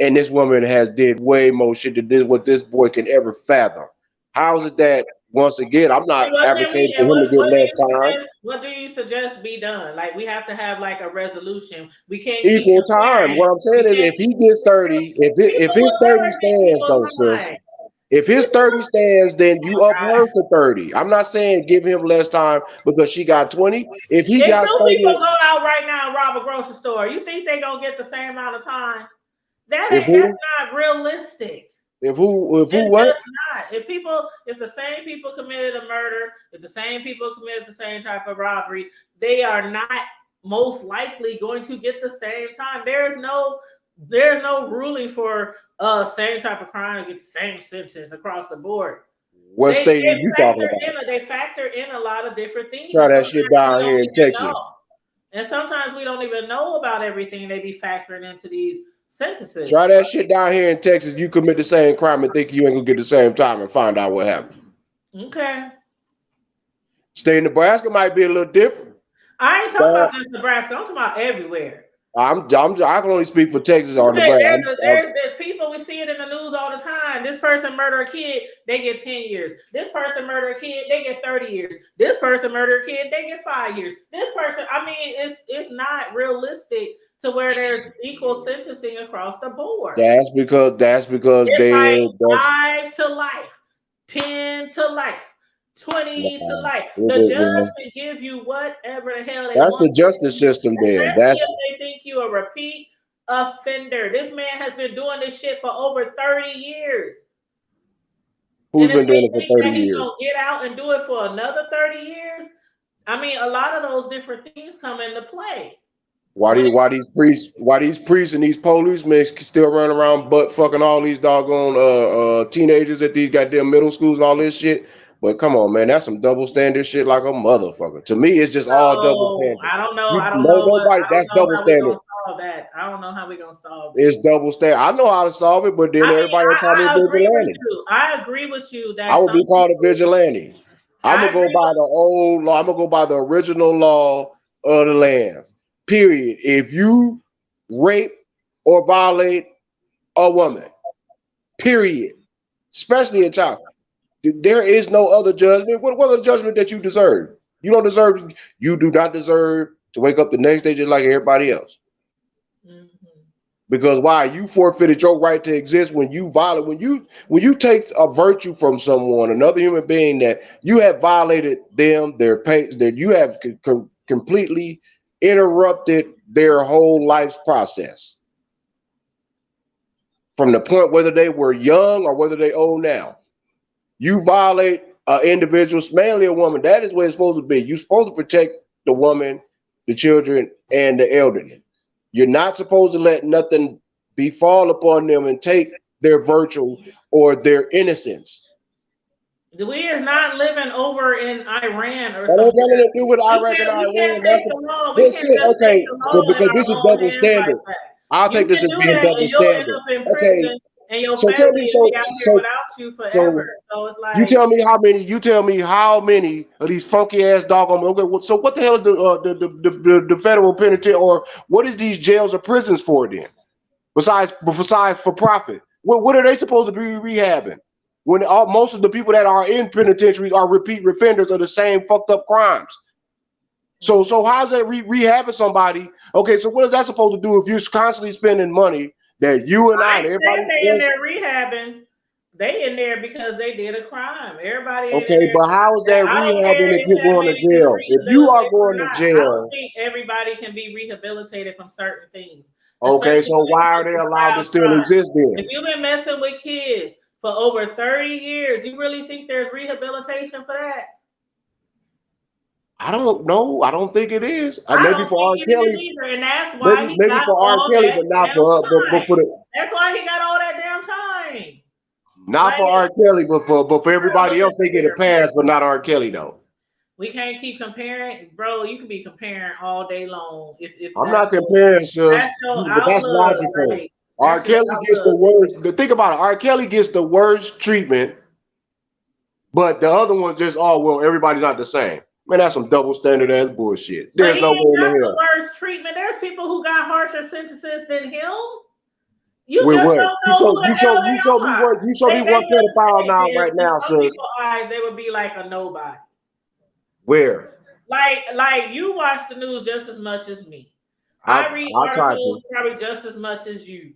and this woman has did way more shit than this what this boy can ever fathom. How is it that once again I'm not And what can advocating we for and him to get less time? what do you suggest be done? Like we have to have like a resolution. We can't keep Equal time. comparing. What I'm saying We is, can't if he gets 30, if people his will 30 never get stands equal though, sis. time. If his 30 stands, then you up God. her to 30. I'm not saying give him less time because she got 20. If he If got two 30, people go out right now and rob a grocery store, you think they gonna get the same amount of time? That's if who, not realistic. if who It's what? just not. If the same people committed a murder, if the same people committed the same type of robbery, they are not most likely going to get the same time. There's no ruling for same type of crime to get the same sentence across the board. What state are you talking about? They factor in a lot of different things. Try that shit down here in Texas. And sometimes we don't even know about everything they be factoring into these sentences. Try that shit down here in Texas. You commit the same crime and think you ain't gonna get the same time and find out what happened. Okay. State of Nebraska might be a little different. I ain't talking about just Nebraska. I'm talking about everywhere. I can only speak for Texas or Nebraska. There's people, we see it in the news all the time. This person murder a kid, they get 10 years. This person murder a kid, they get 30 years. This person murder a kid, they get 5 years. This person, I mean, it's not realistic to where there's equal sentencing across the board. That's because it's they like 5 to life, 10 to life, 20 to life. The judge can give you whatever the hell they want. That's the justice system then. That's if they think you a repeat offender. This man has been doing this shit for over 30 years. Who's been doing it for 30 years? He's gonna get out and do it for another 30 years. I mean, a lot of those different things come into play. Why these priests and these policemen still running around butt fucking all these doggone teenagers at these goddamn middle schools and all this shit? But come on, man, that's some double standard shit like a motherfucker. To me, it's just all double standard. I don't know. That's double standard. I don't know how we gonna solve it. It's double standard. I know how to solve it, but then everybody will call me a vigilante. I agree with you that I would be called a vigilante. I'm gonna go by the old law. I'm gonna go by the original law of the lands. Period. If you rape or violate a woman, period, especially a child, there is no other judgment. What other judgment that you deserve? You don't deserve. You do not deserve to wake up the next day just like everybody else. Mm-hmm. Because why? You forfeited your right to exist when you violate. When you take a virtue from someone, another human being, that you have violated them, that you have completely interrupted their whole life's process. From the point whether they were young or whether they old now. You violate an individual, mainly a woman. That is where it's supposed to be. You're supposed to protect the woman, the children, and the elderly. You're not supposed to let nothing befall upon them and take their virtue or their innocence. We is not living over in Iran or something. That ain't nothing to do with Iraq and Iran. Okay, because this is double standard. I'll take this as being double standard. Okay. And your family will be out here without you forever. So it's like you tell me how many of these funky ass doggone. Okay, so what the hell is the federal penitentiary, or what is these jails or prisons for then? Besides for profit, what are they supposed to be rehabbing? When most of the people that are in penitentiaries are repeat offenders of the same fucked up crimes. So how's that rehabbing somebody? Okay, so what is that supposed to do if you're constantly spending money that you and I and everybody they in there rehabbing? They in there because they did a crime. Everybody. Okay, but how is that rehabbing if you're going to jail? If you are going to jail, I don't think everybody can be rehabilitated from certain things. Okay, so why are they allowed to still exist then? If you've been messing with kids for over 30 years, you really think there's rehabilitation for that? I don't know. I don't think it is. I Maybe don't for R. think it is Kelly. either, and that's why he Maybe got for R. all Kelly, that but not damn for but for time. the That's why he got all that damn time. not Like, for R. Kelly, but for everybody look else, at they get a here. pass, but not R. Kelly though. We can't keep comparing, bro. You can be comparing all day long if I'm that's not comparing, sis, that's your but that's outlook. logical. Like, R. that's your Kelly gets the outlook. worst. But think about it. R. Kelly gets the worst treatment, but the other one just, oh well, everybody's not the same. Man, that's some double standard ass bullshit. But There's he no ain't way in got the the hell. worst treatment. There's people who got harsher sentences than him. You With just what? don't know who the hell they are. You show me They one just pedophile now in, right in now, some sis. people's eyes, they would be like a nobody. Where? Like you watch the news just as much as me. I read try to. articles probably just as much as you.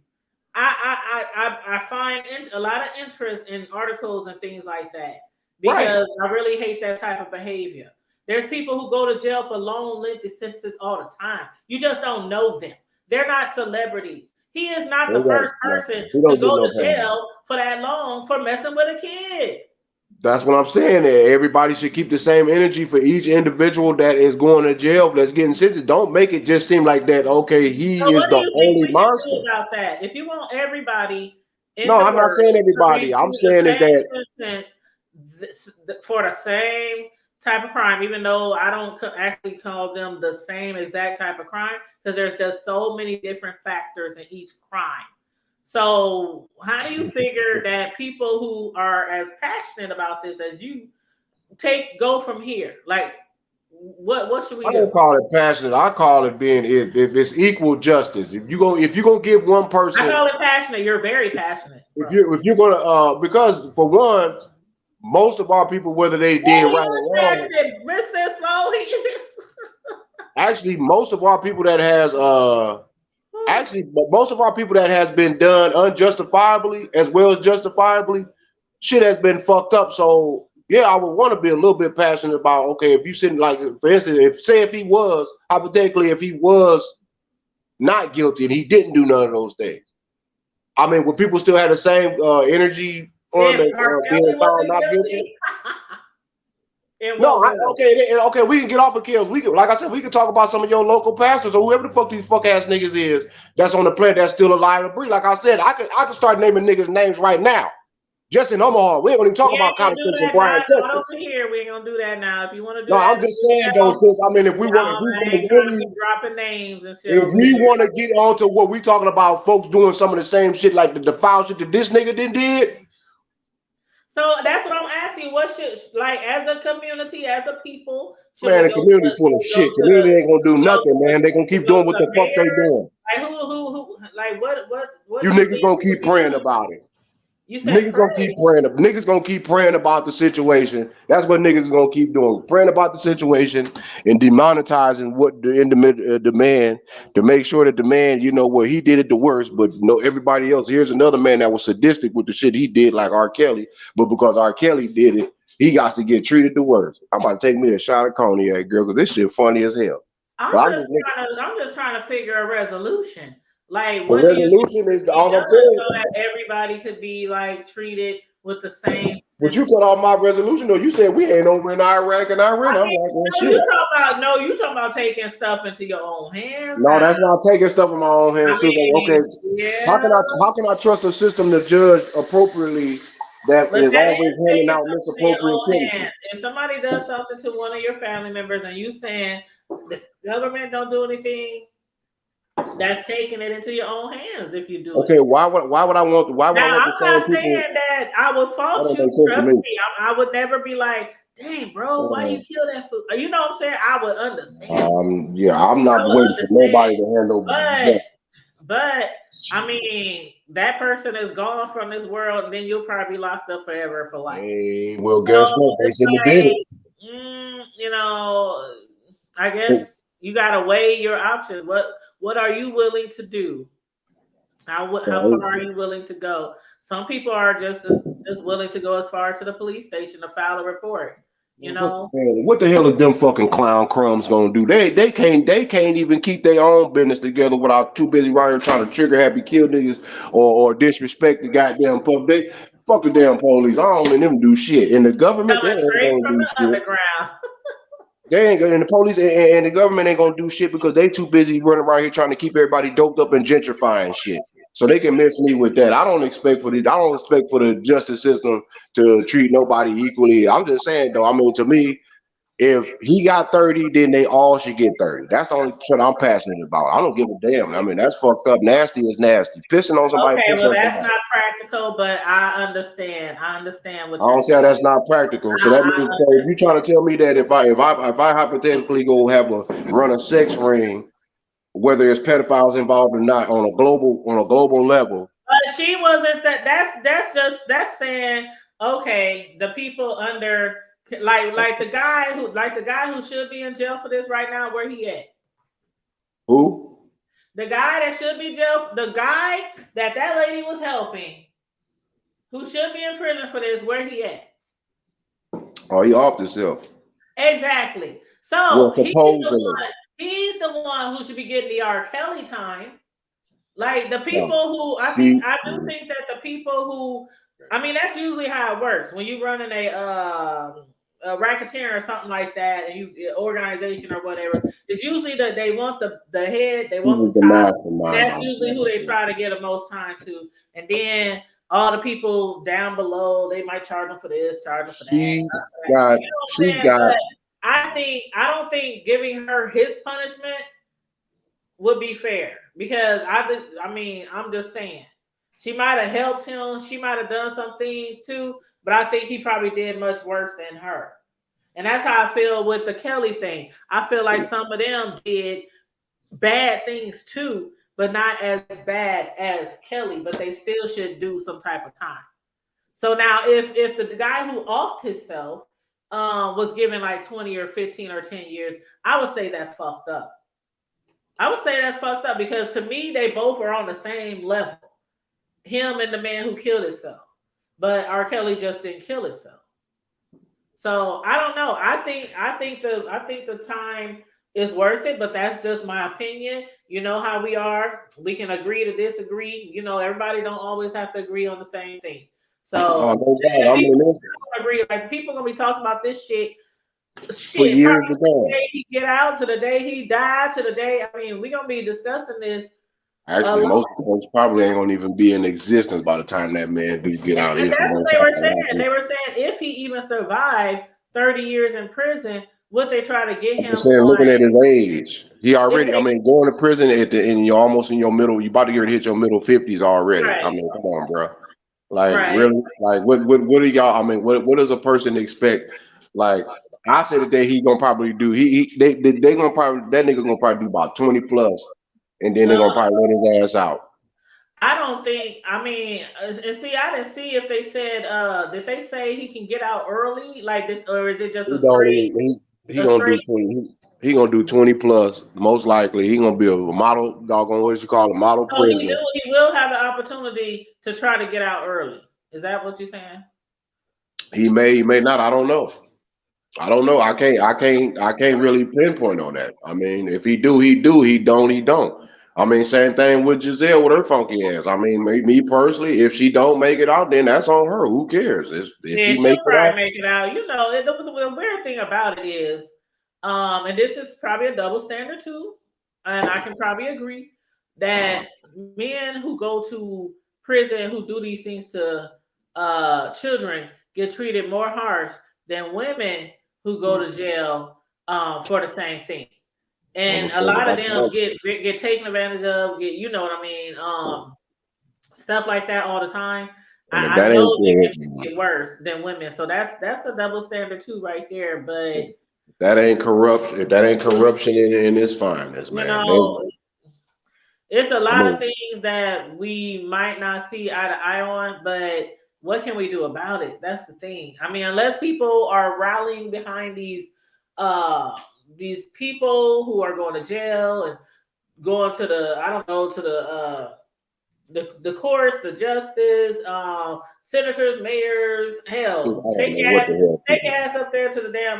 I find a lot of interest in articles and things like that because I really hate that type of behavior. There's people who go to jail for long, lengthy sentences all the time. You just don't know them. They're not celebrities. He is not the first person to go to jail for that long for messing with a kid. That's what I'm saying. Everybody should keep the same energy for each individual that is going to jail, that's getting sentenced. Don't make it just seem like that. Okay, he So is what do the you think only we monster. should do about that? If you want everybody in No, the I'm not world saying to everybody. I'm receive saying the is that same sentence for the same type of crime, even though I don't actually call them the same exact type of crime, because there's just so many different factors in each crime. So how do you figure that people who are as passionate about this as you go from here? Like, what should we I do? don't call it passionate. I call it being if it's equal justice. If you're gonna give one person, I call it passionate. You're very passionate. Bro. if you're gonna because for one, most of our people, whether they did right or wrong, Mr. Slow, he is. actually most of our people that has most of our people that has been done unjustifiably as well as justifiably, shit has been fucked up. So yeah, I would want to be a little bit passionate about, okay, if you sitting like, for instance, if he was hypothetically, if he was not guilty and he didn't do none of those things, I mean, would people still have the same energy for him being found not guilty? No, okay, we can get off of kills. We can, like I said, we can talk about some of your local pastors or whoever the fuck these fuck ass niggas is that's on the planet that's still alive and breathe. Like I said, I could start naming niggas names right now. Just in Omaha, we ain't gonna even talk about College Station, Bryan, Texas. Over here, we ain't gonna do that now. If you want to do no, that, I'm just saying though, because I mean, if we want to really dropping names and shit, if we want to get on to what we talking about, folks doing some of the same shit, like the foul shit that this nigga did. So that's what I'm asking. What should, like, as a community, as a people? Man, the community full of shit. Community ain't gonna do nothing, man. They gonna keep doing what the fuck they doing. Like who? Like what? You niggas gonna keep praying about it. Niggas gonna keep praying about the situation. That's what niggas gonna keep doing. Praying about the situation and demonetizing what the individual demand to make sure that the man, you know what, he did it the worst, but no, everybody else. Here's another man that was sadistic with the shit he did, like R. Kelly, but because R. Kelly did it, he got to get treated the worst. I'm about to take me a shot of cognac, girl, because this shit funny as hell. I'm just trying to figure a resolution. Like, what resolution is all I'm saying, so that everybody could be like treated with the same. But you cut off my resolution, though. You said we ain't over in Iraq and Iran. I'm like, well, shit. You talking about taking stuff into your own hands. No, that's not taking stuff in my own hands. Okay, yeah. How can I trust a system to judge appropriately that is always handing out misappropriate sentences? If somebody does something to one of your family members and you saying the government don't do anything, that's taking it into your own hands if you do it. Okay, why would I want? Why would I let the same people? I'm not saying that I would fault you. Trust me, I would never be like, "Dang, bro, why you kill that food?" You know what I'm saying? I would understand. Yeah, I'm not waiting for nobody to handle. But I mean, that person is gone from this world, and then you'll probably be locked up forever for life. Hey, well, guess what? They said they did it. You know, I guess you gotta weigh your options. What are you willing to do? How far are you willing to go? Some people are just willing to go as far to the police station to file a report. You know, what the hell is them fucking clown crumbs gonna do? They can't even keep their own business together without too busy right here trying to trigger happy kill niggas or disrespect the goddamn public. They fuck the damn police. I don't let them do shit. And the government, they ain't gonna do shit. Underground. They ain't gonna, and the police and the government ain't gonna do shit because they too busy running around here trying to keep everybody doped up and gentrifying shit. So they can miss me with that. I don't expect for the justice system to treat nobody equally. I'm just saying though. I mean, to me, if he got 30, then they all should get 30. That's the only shit I'm passionate about. I don't give a damn. I mean, that's fucked up. Nasty is nasty. Pissing on somebody, Okay, pissing well on that's somebody. not practical, but I understand. I understand I what you're don't see how saying. that's not practical. So that means, so if you trying to tell me that if I hypothetically go have a run a sex ring, whether it's pedophiles involved or not, on a global level, But she wasn't that. That's saying okay. The people under like the guy who should be in jail for this right now. Where he at? who? The guy that should be jail. The guy that lady was helping, who should be in prison for this. Where he at? Oh, he off himself. Exactly. Well, So supposedly. he's the one who should be getting the R. Kelly time. Like the No. people who See, I do think that the people who I mean that's usually how it works when you run in a racketeer or something like that and you organization or whatever. It's usually that they want the head, they he want was the the top. mastermind That's behind usually that who they shit. try to get the most time to, and then all the people down below they might charge them for this, charge them for that. She Charge them for that. got, You know what she I'm saying? got. But I don't think giving her his punishment would be fair because I mean, I'm just saying she might have helped him, she might have done some things too, but I think he probably did much worse than her. And that's how I feel with the Kelly thing. I feel like some of them did bad things too, but not as bad as Kelly, but they still should do some type of time. So now if the guy who offed himself was given like 20 or 15 or 10 years, I would say that's fucked up. I would say that's fucked up because to me they both are on the same level. Him and the man who killed himself. But R. Kelly just didn't kill himself. So I don't know. I think the time is worth it, but that's just my opinion. You know how we are. We can agree to disagree. You know, everybody don't always have to agree on the same thing. Oh, So no doubt. I people mean, don't agree. Like people gonna be talking about this shit for years probably to the ago. day he get out, to the day he died, to the day. I mean, we're gonna be discussing this a Actually, lot. most folks probably ain't gonna even be in existence by the time that man do get out. And If it that's what don't they were happen saying. like They were saying if he even survived 30 years in prison, would they try to get I'm him saying, on looking at his age, he if already. I they mean, going to prison and you're almost in your middle. You about to get ready to hit your middle 50s already. I right, mean, come on, bro. Like right. really, like what do y'all? I mean, what does a person expect? Like I said today, he gonna probably do. They gonna probably that nigga gonna probably do about 20 plus, and then they Uh, gonna probably let his ass out. I don't think I mean and see I didn't see if they said did they say he can get out early or is it just He don't even he a gonna do straight 20. He gonna do 20 plus. Most likely, he gonna be a model doggone what you call a model so prisoner. he will have the opportunity to try to get out early. Is that what you're saying? He may not. I don't know. I don't know. I can't really pinpoint on that. I mean, if he do, he do. He don't, he don't. I mean, same thing with Giselle with her funky ass. I mean, me personally, if she don't make it out, then that's on her. Who cares? If Yeah, she she'll makes it probably out, make it out. You know, the weird thing about it is, and this is probably a double standard too, and I can probably agree that men who go to prison who do these things to children get treated more harsh than women who go to jail for the same thing. And a understand lot of about them that. get taken advantage of, get you know what I mean, stuff like that all the time. And if I that ain't know they get corrupt, treated worse than women, so that's a double standard too, right there. But that ain't corruption. If that ain't corruption in this fineness, you man. know, it's a I lot of mean, things that we might not see eye to eye on, but what can we do about it? That's the thing. I mean, unless people are rallying behind these people who are going to jail and going to the I don't know to the courts, the justice, senators, mayors, I hell, don't know what the hell take people. ass up there to the damn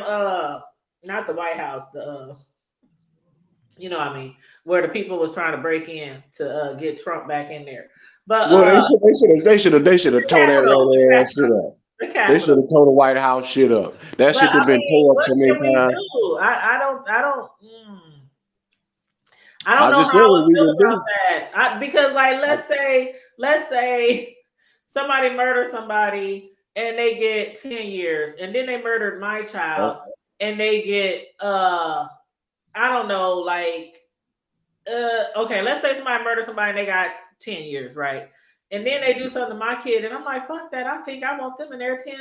not the White House, the you know what I mean, where the people was trying to break in to get Trump back in there. But Well, they should have tore that the right ass shit Capitol, up. The They should Capitol. have tore the White House shit up. That But shit I have been mean, tore up what so many can we times. do? I don't I know just how said I what would we feel gonna about do. that. Because like let's say somebody murders somebody and they get 10 years, and then they murdered my child and they get I don't know, like okay, let's say somebody murdered somebody and they got 10 years, right? And then they do something to my kid, and I'm like, fuck that. I think I want them in there 10,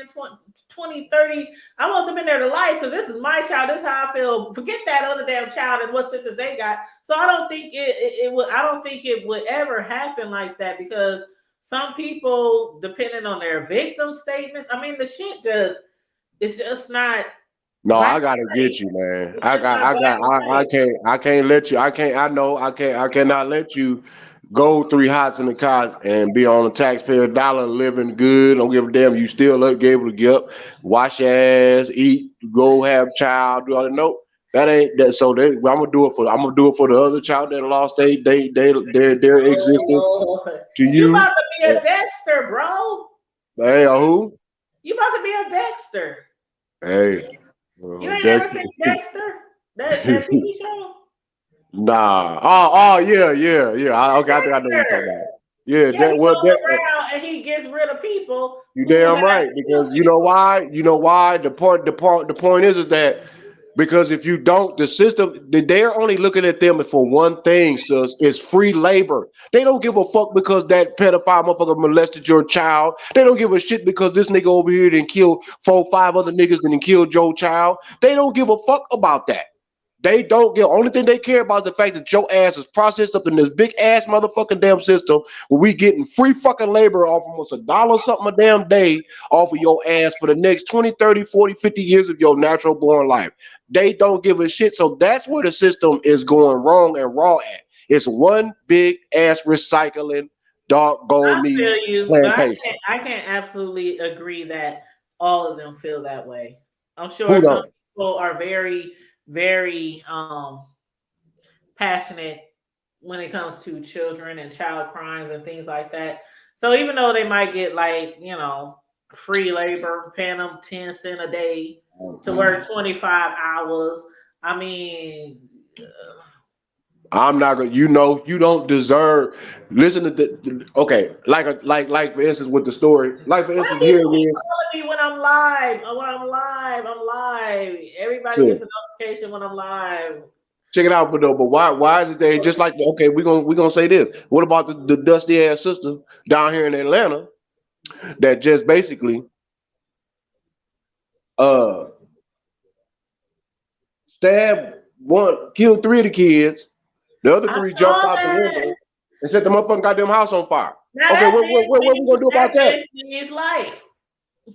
20, 30. I want them in there to life because this is my child. This is how I feel. Forget that other damn child and what sentence they got. So I don't think it would. I don't think it would ever happen like that because some people, depending on their victim statements, I mean, the shit it's just not. No, Black I gotta and get white. you, man. It's just not black and I can't let you. I cannot let you go 3 hots in the cars and be on a taxpayer dollar, living good. Don't give a damn. You still able to get up, wash your ass, eat, go have child, do all that. Nope. That ain't that. So I'm gonna do it for. I'm gonna do it for the other child that lost their existence Oh, to you you. about to be a Dexter, bro. Hey, who? You about to be a Dexter. Hey, You ain't that's. never seen Dexter? That TV show? Nah. Yeah. Okay, I think I know what you're talking about. Yeah, Yeah, that he what goes that around and he gets rid of people you who damn have right because killed you know people. why? You know why? The point is that because if you don't, the system they're only looking at them for one thing, sis, is free labor. They don't give a fuck because that pedophile motherfucker molested your child. They don't give a shit because this nigga over here didn't kill 4, 5 other niggas and then killed your child. They don't give a fuck about that. They don't get. Only thing they care about is the fact that your ass is processed up in this big ass motherfucking damn system where we getting free fucking labor off almost $1 something a damn day off of your ass for the next 20, 30, 40, 50 years of your natural born life. They don't give a shit. So that's where the system is going wrong and raw at. It's one big ass recycling doggone I me feel you, but plantation. I can't absolutely agree that all of them feel that way. I'm sure Who some don't? people are very, very passionate when it comes to children and child crimes and things like that. So even though they might get like, free labor, paying them 10 cents a day to work 25 hours, I mean, I'm not gonna. You don't deserve. Listen to okay, like for instance with the story. Like for why instance, here people it be is. calling me when I'm live? I'm live. Everybody Shit. gets a notification when I'm live. Check it out, but why is it they just like okay? We gonna say this. What about the dusty ass sister down here in Atlanta that just basically uh stabbed killed 3 of the kids. The other I 3 jumped saw out the that. window and set the motherfucking goddamn house on fire. Now Okay, what we gonna do that about that? bitch needs life.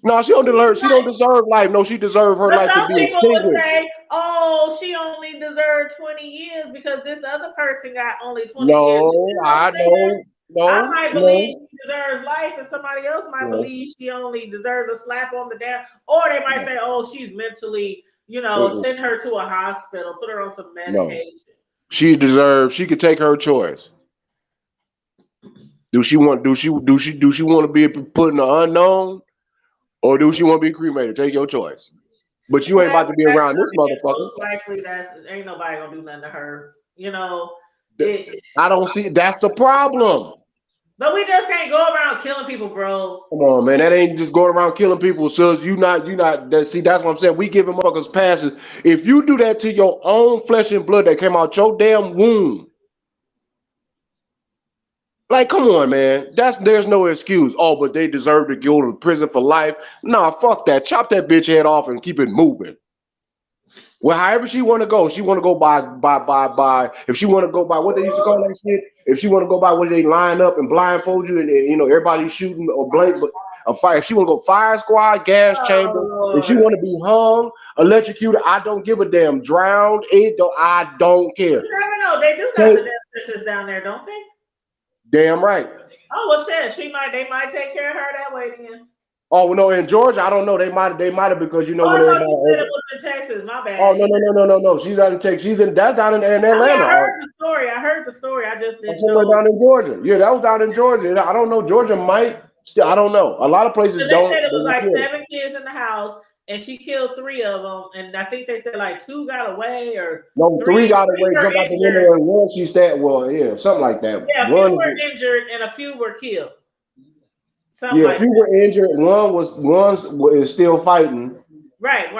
No, she don't deserve. She don't deserve life. No, she deserve her But life to some be people would extinguished. say, "Oh, she only deserved 20 years because this other person got only 20 years." You No, see what I'm I saying? don't. I No, might believe no, she deserves life, and somebody else might no, believe she only deserves a slap on the down, or they might no. say, "Oh, she's mentally, Mm-mm. send her to a hospital, put her on some No. medication." She deserves. She could take her choice. Do she want? Do she want to be put in the unknown, or do she want to be cremated? Take your choice. But you Well, ain't about to be that's around this motherfucker. most likely that's ain't nobody gonna do nothing to her. Th- It. I don't see. That's the problem. But we just can't go around killing people, bro. Come on, man. That ain't just going around killing people. So you not. See, that's what I'm saying. We giving motherfuckers passes. If you do that to your own flesh and blood that came out your damn womb. Like, come on, man. There's no excuse. Oh, but they deserve to go to prison for life. Nah, fuck that. Chop that bitch head off and keep it moving. Well, however she want to go, she want to go by. If she want to go by what they used to call that shit, if she want to go by what they line up and blindfold you, and everybody shooting or blank, but a fire. If she want to go fire squad, gas Oh chamber, if she Lord. want to be hung, electrocuted, I don't give a damn. Drowned, I don't care. You never know. They do got Take the death sentence down there, don't they? damn right. Oh well, shit. They might take care of her that way then. Oh no, in Georgia, I don't know. They might have because Oh, when I everybody thought you said it over. was in Texas. My Oh bad. no. She's out in Texas. She's in that's down in I mean, Atlanta. I heard the story. I just Or didn't somewhere know. down in Georgia. Yeah, that was down in Georgia. I don't know. Georgia might. Still, I don't know. A lot of places So they don't. said it was They like don't. 7 kids in the house, and she killed 3 of them. And I think they said like 2 got away, or No, three got away, were jumped out the injured. window, and one she stabbed. Well, yeah, something like that. Yeah, a few One, were injured, and a few were killed. Something yeah, a like few that. were injured. One is still fighting, Right.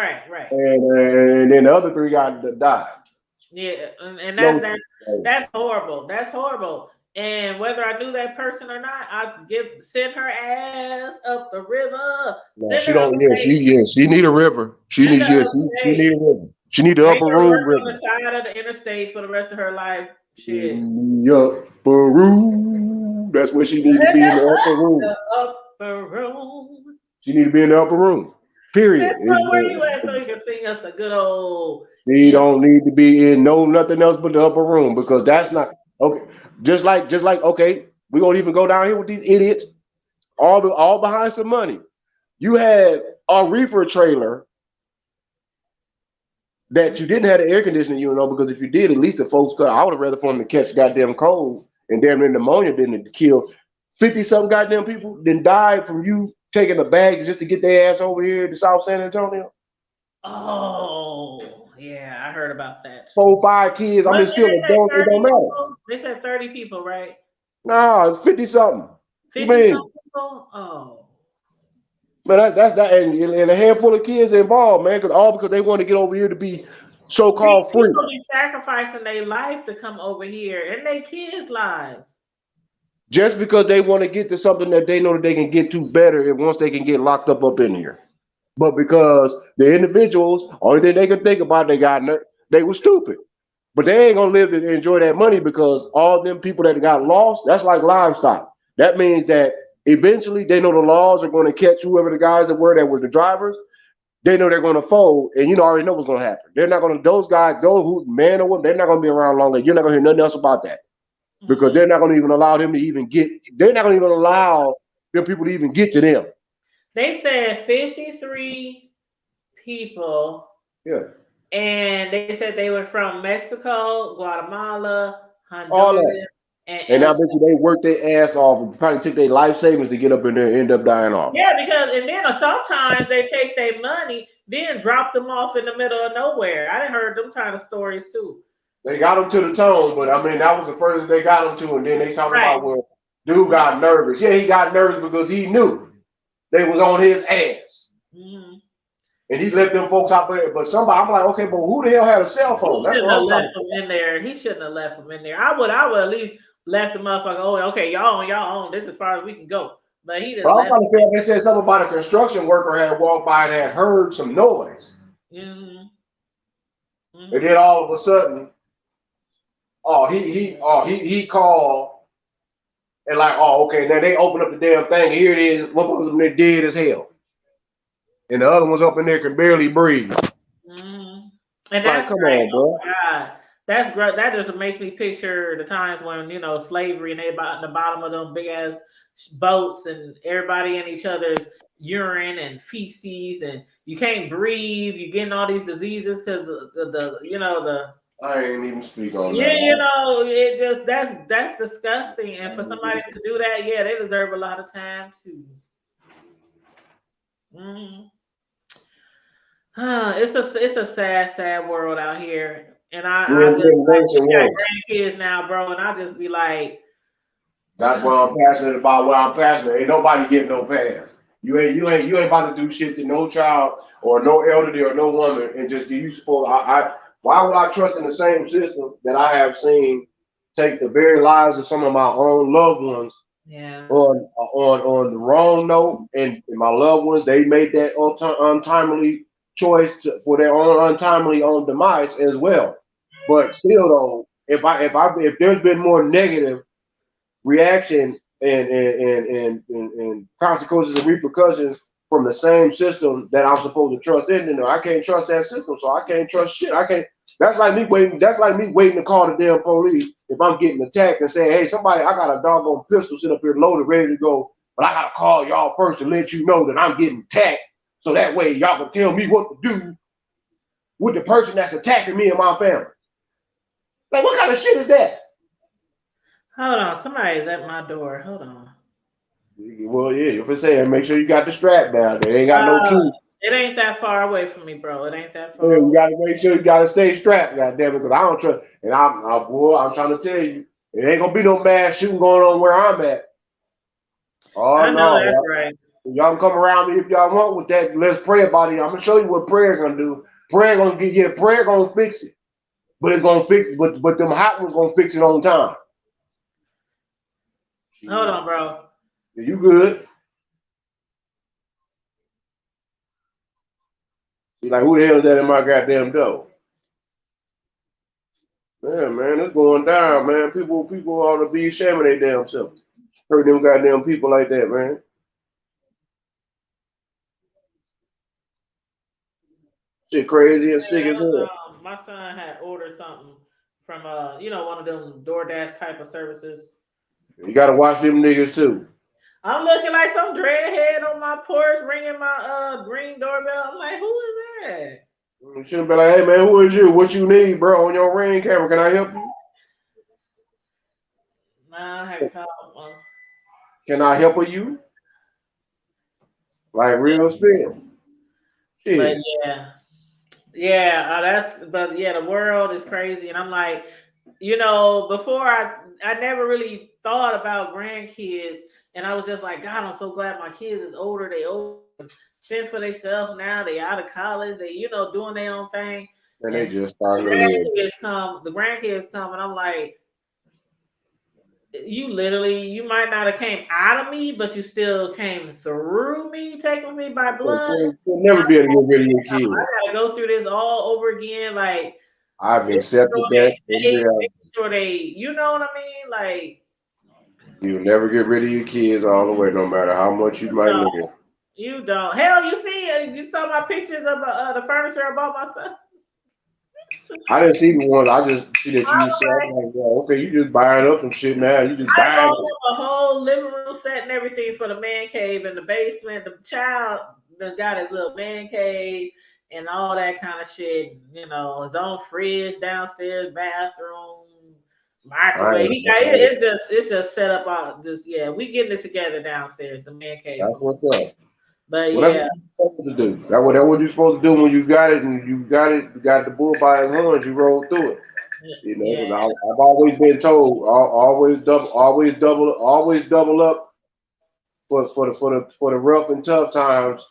and then the other 3 died. Yeah, and No, that's horrible. That's horrible. And whether I knew that person or not, I'd send her ass up the river. no, Send she her don't. Yeah, upstate. she need a river. She Send needs. her Yeah, she upstate. need a river. She need the Make upper her room work on river. the side of the interstate for the rest of her life. Shit. In the upper room. That's where she need to be, in the upper room. The upper room. She need to be in the upper room. Period. So where you at so you can sing us a good old She don't need to be in nothing else but the upper room, because that's not okay. Just like okay, we gonna even go down here with these idiots, all behind some money. You had a reefer trailer that you didn't have the air conditioning, because if you did, at least the folks could. I would have rather for them to catch goddamn cold and damn near pneumonia than to kill 50-something goddamn people, then died from you taking a bag just to get their ass over here to South San Antonio. Oh, yeah, I heard about that. 4, 5 kids. I mean, still adults. It don't matter. People? They said 30 people, right? Nah, it's 50-something. 50-something people? Oh. Man, that's that, and a handful of kids involved, man, because they want to get over here to be so-called free. People be sacrificing their life to come over here, and their kids' lives. Just because they want to get to something that they know that they can get to better, and once they can get locked up in here. But because the individuals, only thing they could think about, they were stupid. But they ain't gonna live to enjoy that money, because all them people that got lost, that's like livestock. That means that eventually they know the laws are going to catch whoever the guys that were the drivers. They know they're going to fold, and already know what's going to happen. They're not going to, those guys, those who man or woman, they're not going to be around long. You're not going to hear nothing else about that, because they're not going to even allow them to even get. They're not going to even allow them people to even get to them. They said 53 people. Yeah. And they said they were from Mexico, Guatemala, Honduras, all that. And I bet you they worked their ass off and probably took their life savings to get up in there and end up dying off. Yeah, and then sometimes they take their money, then drop them off in the middle of nowhere. I done heard them kind of stories too. They got them to the tone, but I mean, that was the first they got them to, and then they talking about, well, dude got nervous. Yeah, he got nervous because he knew they was on his ass. Mm-hmm. And he let them folks out there. But somebody, I'm like, okay, but who the hell had a cell phone? That's what I'm talking about. In there. He shouldn't have left them in there. I would at least left the motherfucker. Oh, okay, y'all on your own. This is as far as we can go. But he didn't. I'm trying to figure out. They said something about a construction worker had walked by and had heard some noise. Mm-hmm. Mm-hmm. And then all of a sudden, he called and like, okay, now they open up the damn thing. And here it is. One of them, they're dead as hell. And the other one's up in there can barely breathe. Mm-hmm. And that's come on, bro. God. That's great. That just makes me picture the times when, slavery, and they about the bottom of them big ass boats, and everybody in each other's urine and feces, and you can't breathe. You're getting all these diseases because the I ain't even speak on that. Yeah, it just that's disgusting. And for somebody to do that, yeah, they deserve a lot of time too. Mm-hmm. It's a sad world out here, and I just got grandkids now, bro, and I just be like, that's why I'm passionate about what I'm passionate. Ain't nobody getting no pass. You ain't about to do shit to no child or no elderly or no woman, and just you supposed. Why would I trust in the same system that I have seen take the very lives of some of my own loved ones? Yeah. On the wrong note, and my loved ones, they made that untimely choice for their own untimely demise as well. But still, though, if there's been more negative reaction and consequences and repercussions from the same system that I'm supposed to trust in, I can't trust that system, so I can't trust shit. I can't. That's like me waiting to call the damn police if I'm getting attacked and saying, hey, somebody, I got a doggone pistol sitting up here loaded, ready to go, but I gotta call y'all first to let you know that I'm getting attacked, so that way y'all can tell me what to do with the person that's attacking me and my family. Like, what kind of shit is that? Hold on, somebody's at my door. Hold on. Well, yeah, if it's saying, make sure you got the strap down. They ain't got no key. It ain't that far away from me, bro. It ain't that Yeah, far you away. gotta make sure you gotta stay strapped, goddamn it, because I don't trust. And I'm trying to tell you, it ain't gonna be no mass shooting going on where I'm at. Oh I know no, that's right. y'all can come around me if y'all want with that. Let's pray about it. I'm gonna show you what prayer gonna do. Prayer gonna get you. Prayer gonna fix it, but it's gonna fix. But them hot ones gonna fix it on time. Hold on, bro. You good? You like, who the hell is that in my goddamn door? Man, it's going down, man. People ought to be ashamed of their damn self. Hurt them goddamn people like that, man. Shit crazy and sick as hell. My son had ordered something from one of them DoorDash type of services. You gotta watch them niggas too. I'm looking like some dreadhead on my porch ringing my green doorbell. I'm like, who is that? You shouldn't be like, hey man, who is you? What you need, bro? On your Ring camera, can I help you? Nah, I had called once. Can I help you? Like real spin. But Shit. the world is crazy, and I'm like, before I never really thought about grandkids, and I was just like, God, I'm so glad my kids is older. They old, fend for themselves now. They out of college. They doing their own thing. And they And just started to live. the grandkids come, and I'm like, you might not have came out of me, but you still came through me, taking me by blood. You'll never be able to get rid of your I kids. gotta go through this all over again. Like, I've making accepted sure that. making sure they, you know what I mean? Like, You'll never get rid of your kids all the way, no matter how much you might no, live. you don't. Hell, you saw my pictures of the furniture I bought myself. I didn't see the ones. I just see that you I said, I'm like, well, okay, you just buying up some shit now. You just buying bought it. him a whole living room set and everything for the man cave in the basement. The child got his little man cave and all that kind of shit. His own fridge downstairs, bathroom, microwave. It's just set up all we getting it together downstairs, the man cave. That's what's up. But Well, that's what you're supposed to do. That's what you're supposed to do when you got it, and you got the bull by his horns. You roll through it. I've always been told, always double up for the rough and tough times.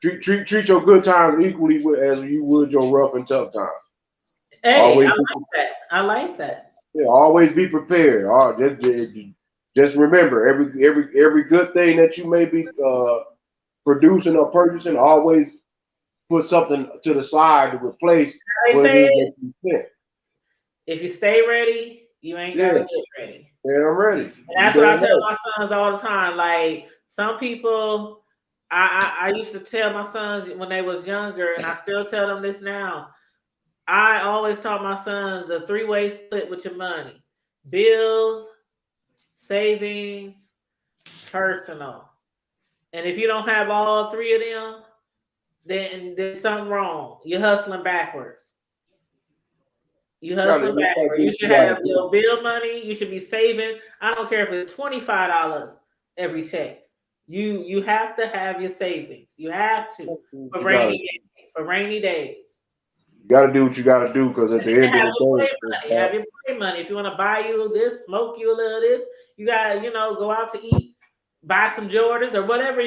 Treat your good times equally as you would your rough and tough times. Hey, always I like that. Yeah, always be prepared. Just remember, every good thing that you may be producing or purchasing, always put something to the side to replace what it is that you spent. If you stay ready, you ain't gotta get ready. Yeah, I'm ready. And that's what I tell my sons all the time. Like, some people, I used to tell my sons when they was younger, and I still tell them this now. I always taught my sons a 3-way split with your money: bills, savings, personal. And if you don't have all 3 of them, then there's something wrong. You're hustling backwards. You should have your bill money. You should be saving. I don't care if it's $25 every check. You have to have your savings. You have to for rainy days. You got to do what you got to do, because at the end of the day, have your play money. If you want to buy you this, smoke you a little this, you got to go out to eat, buy some Jordans or whatever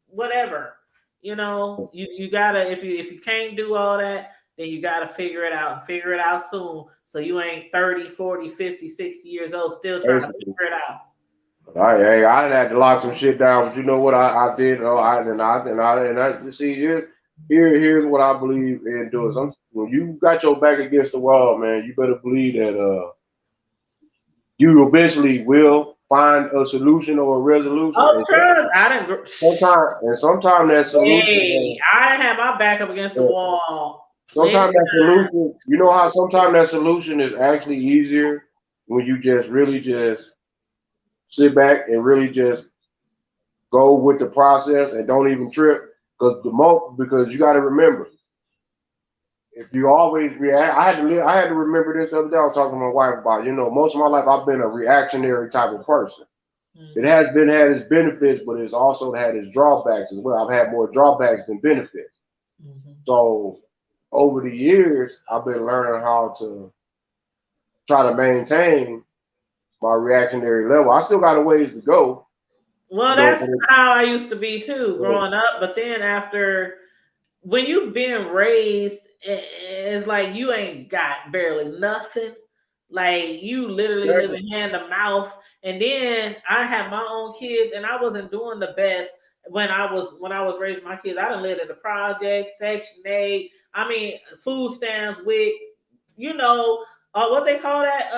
whatever. You gotta, if you can't do all that, then you got to figure it out, and figure it out soon. So you ain't 30, 40, 50, 60 years old still trying to figure it out. I didn't have to lock some shit down, but you know what I did? See, here's what I believe in doing. When you got your back against the wall, man, you better believe that you eventually will find a solution or a resolution. Oh, trust. I didn't. Sometimes that solution. Hey, I have my back up against the wall. Sometimes that solution, you know how sometimes that solution is actually easier when you just really just sit back and really just go with the process and don't even trip. Because you got to remember, if you always react, I had to remember this the other day. I was talking to my wife about, most of my life I've been a reactionary type of person. It has been had its benefits, but it's also had its drawbacks as well. I've had more drawbacks than benefits. So over the years, I've been learning how to try to maintain my reactionary level. I still got a ways to go. Well, that's how I used to be too, growing up. But then after, when you being raised, it's like you ain't got barely nothing. Like you literally living hand to mouth. And then I had my own kids, and I wasn't doing the best when I was raising my kids. I done lived in the projects, Section 8. I mean, food stamps with, you know, what they call that?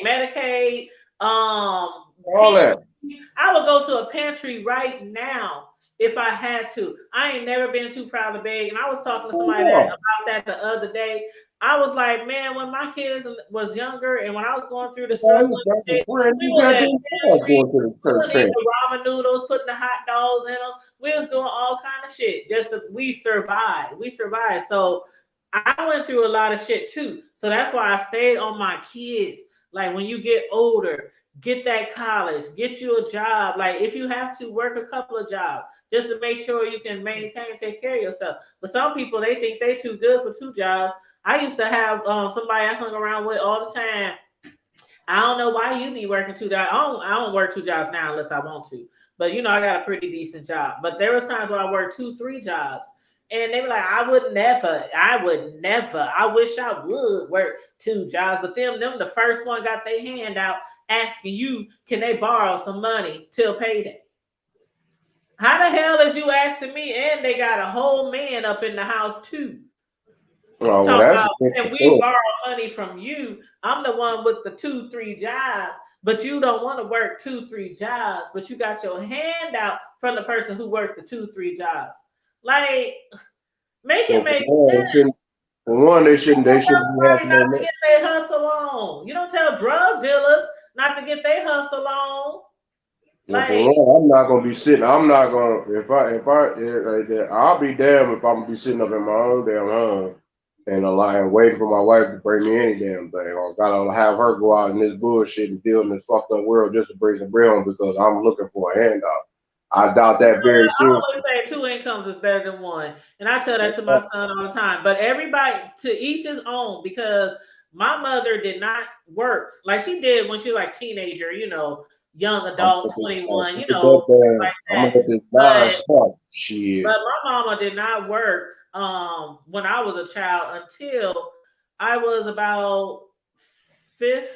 Medicaid. All that. I would go to a pantry right now if I had to. I ain't never been too proud to beg. And I was talking to somebody about that the other day. I was like, man, when my kids was younger and when I was going through the struggle, we was at pantry, the ramen noodles, putting the hot dogs in them. We was doing all kind of shit. We survived. We survived. So I went through a lot of shit too. So that's why I stayed on my kids. Like when you get older, get that college, get you a job. Like if you have to, work a couple of jobs just to make sure you can maintain, take care of yourself. But some people, they think they too good for 2 jobs. I used to have somebody I hung around with all the time. I don't know why you be working 2 jobs. I don't work 2 jobs now unless I want to. But you know, I got a pretty decent job. But there was times where I worked 2, 3 jobs. And they were like, I would never. I wish I would work 2 jobs. But them the first one got their hand out asking you, can they borrow some money till payday? How the hell is you asking me? And they got a whole man up in the house too. Oh, and we borrow money from you. I'm the one with the 2, 3 jobs, but you don't want to work 2, 3 jobs, but you got your hand out from the person who worked the 2, 3 jobs. Like, make it make sense. For one, they shouldn't be having not to get their hustle on. You don't tell drug dealers not to get their hustle on. Like, I'm not gonna be sitting. I'm not gonna. I'll be damned if I'm gonna be sitting up in my own damn home and waiting for my wife to bring me any damn thing. Or gotta have her go out in this bullshit and deal in this fucked up world just to bring some bread home because I'm looking for a handout. I doubt that very seriously. I always say 2 incomes is better than 1. And I tell that to my son all the time. But everybody, to each his own, because my mother did not work. Like she did when she was like teenager, you know, young adult, 21, you know, like that. But my mama did not work when I was a child until I was about 15.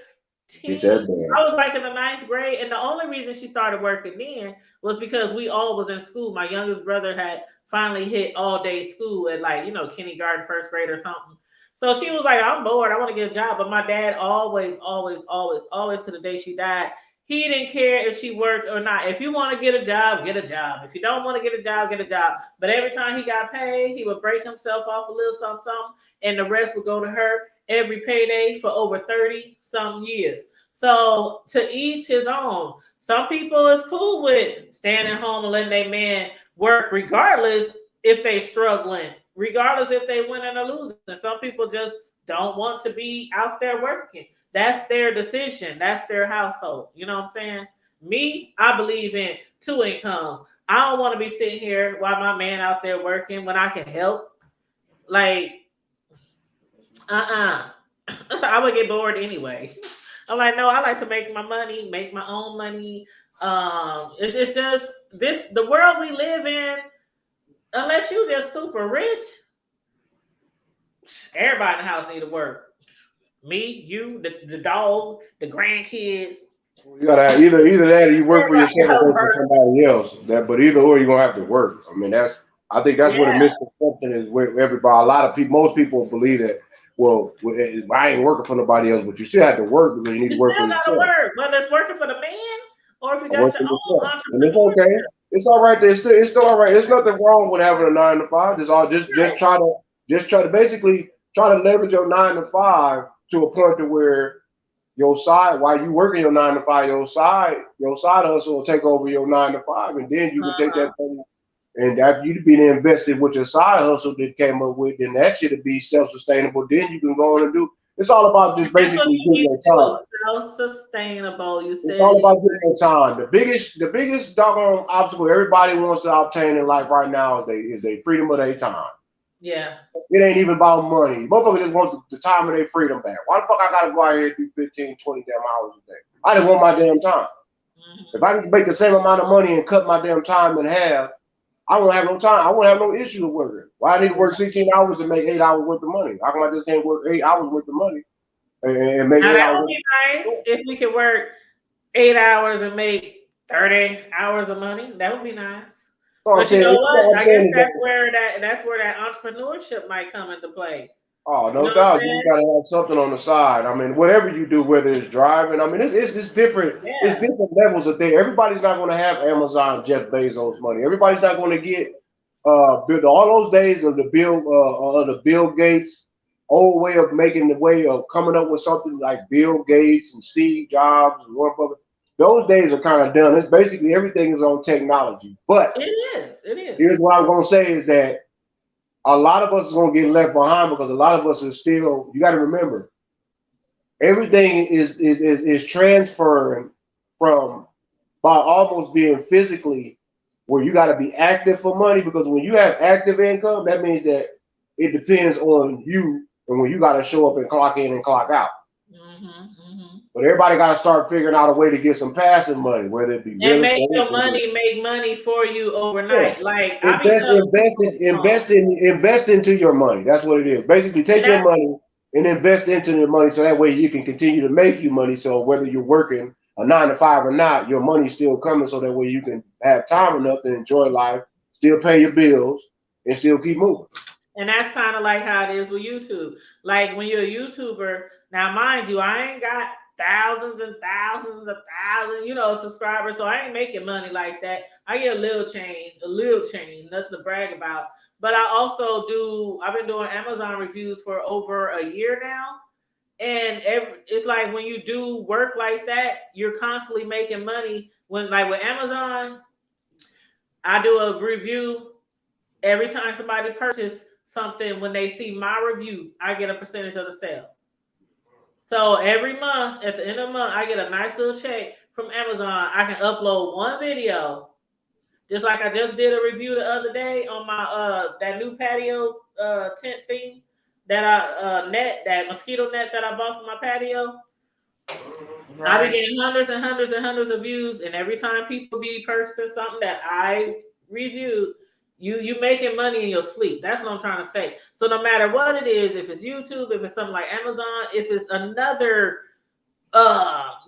I was like in the 9th grade, and the only reason she started working then was because we all was in school. My youngest brother had finally hit all day school at like, you know, kindergarten, 1st grade or something. So she was like, I'm bored, I want to get a job. But my dad always to the day she died, he didn't care if she worked or not. If you want to get a job, get a job. If you don't want to get a job, get a job. But every time he got paid, he would break himself off a little something, and the rest would go to her every payday for over 30-some years. So to each his own. Some people is cool with staying at home and letting their man work regardless if they struggling, regardless if they winning or losing. And some people just don't want to be out there working. That's their decision. That's their household. You know what I'm saying? Me, I believe in 2 incomes. I don't want to be sitting here while my man out there working when I can help. Like, I would get bored anyway. I'm like, no, I like to make my money, make my own money. It's just the world we live in, unless you just super rich, everybody in the house need to work. Me, you, the dog, the grandkids. You gotta have either that or you work for yourself or work for somebody else. But either or you're gonna have to work. I mean, I think that's what a misconception is with everybody. A lot of people, most people believe that, well, I ain't working for nobody else, but you still have to work because you need to work for yourself. You still gotta work, whether it's working for the man or if you got your own entrepreneur. And it's okay. It's all right. It's still all right. There's nothing wrong with having a 9 to 5. Just try to basically try to leverage your 9 to 5 to a point to where your side, while you working your 9 to 5, your side hustle will take over your 9 to 5, and then you can take that money. And after you be invested with your side hustle that came up with, then that should be self-sustainable. Then you can go on and do. It's all about just That's what basically you getting need your to time. do. Self-sustainable. You It's said all it. about getting your time. The biggest doggone obstacle everybody wants to obtain in life right now is their freedom of their time. Yeah. It ain't even about money. Motherfuckers just want the time of their freedom back. Why the fuck I gotta go out here and do 15, 20 damn hours a day? I just want my damn time. If I can make the same amount of money and cut my damn time in half, I won't have no time. I won't have no issue with working. Why I need to work 16 hours to make 8 hours worth of money? How come I just can't work 8 hours worth of money and make Now 8 that hours would worth be nice if we could work 8 hours and make 30 hours of money. That would be nice. of But you know what? I'm I saying guess is that's where that entrepreneurship might come into play. oh, You know no what I'm doubt. saying? You gotta have something on the side. I mean, whatever you do, whether it's driving, I mean, it's different. It's Yeah. different levels of things. Everybody's not going to have Amazon, Jeff Bezos money. Everybody's not going to get all those days of the Bill Gates old way of making the way of coming up with something like Bill Gates and Steve Jobs and Warren Buffett. Those days are kind of done. It's basically everything is on technology. But It is. It is. here's what I'm going to say is that a lot of us is going to get left behind because a lot of us are still, you got to remember, everything is transferring from by almost being physically where you got to be active for money, because when you have active income, that means that it depends on you and when you got to show up and clock in and clock out. But everybody got to start figuring out a way to get some passive money, whether it be And real make estate. your money make money for you overnight. Yeah. Like I be telling people, Invest into your money. That's what it is. Basically, take your money and invest into your money so that way you can continue to make you money. So whether you're working a 9 to 5 or not, your money's still coming. So that way you can have time enough to enjoy life, still pay your bills, and still keep moving. and that's kind of like how it is with YouTube. Like when you're a YouTuber, now mind you, I ain't got thousands and thousands of thousands, subscribers. So I ain't making money like that. I get a little change, nothing to brag about. But I also I've been doing Amazon reviews for over a year now. And it's like when you do work like that, you're constantly making money. When like with Amazon, I do a review every time somebody purchases something. When they see my review, I get a percentage of the sale. So every month, at the end of the month, I get a nice little check from Amazon. I can upload one video, just like I just did a review the other day on my that new patio tent thing that that mosquito net that I bought for my patio. Right. I be getting hundreds and hundreds and hundreds of views, and every time people be purchasing something that I reviewed, you making money in your sleep. That's what I'm trying to say. So no matter what it is, if it's YouTube, if it's something like Amazon, if it's another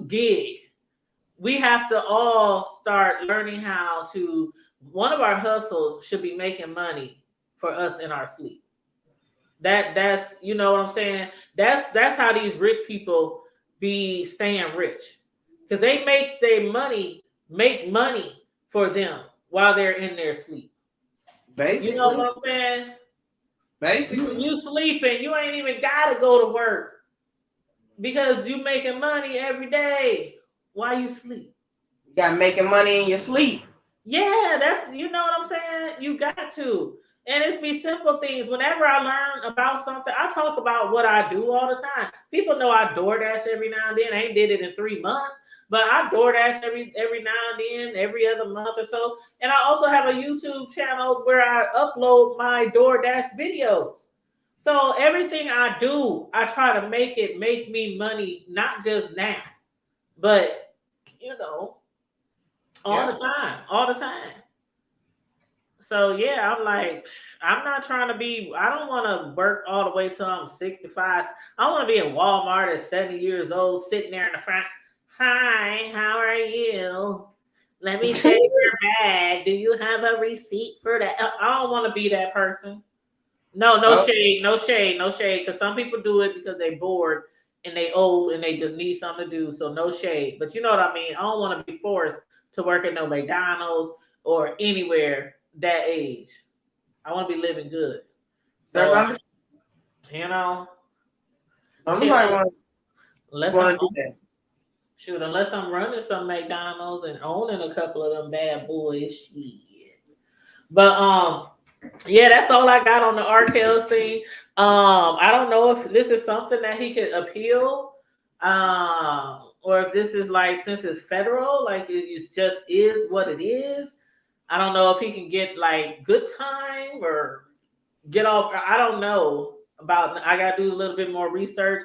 gig, we have to all start learning how to. One of our hustles should be making money for us in our sleep. That's you know what I'm saying. That's how these rich people be staying rich, because they make money for them while they're in their sleep. Basically, you know what I'm saying? Basically, you sleeping, you ain't even gotta go to work because you making money every day while you sleep. You got making money in your sleep. Yeah, that's you know what I'm saying. You got to. And it's be simple things. Whenever I learn about something, I talk about what I do all the time. People know I DoorDash every now and then. I ain't did it in 3 months, but I DoorDash every now and then, every other month or so. And I also have a YouTube channel where I upload my DoorDash videos. So everything I do, I try to make me money, not just now, but all the time. So yeah, I'm like, I'm not trying to be, I don't want to work all the way till I'm 65. I want to be in Walmart at 70 years old, sitting there in the front. Hi, how are you? Let me check your bag. Do you have a receipt for that? I don't want to be that person. No shade. Because some people do it because they're bored and they old and they just need something to do. So no shade. But you know what I mean? I don't want to be forced to work at no McDonald's or anywhere that age. I want to be living good. So, unless I'm running some McDonald's and owning a couple of them bad boys, shit. But yeah, that's all I got on the Arkells thing. I don't know if this is something that he could appeal, or if this is like since it's federal, like it just is what it is. I don't know if he can get like good time or get off. I don't know about. I got to do a little bit more research,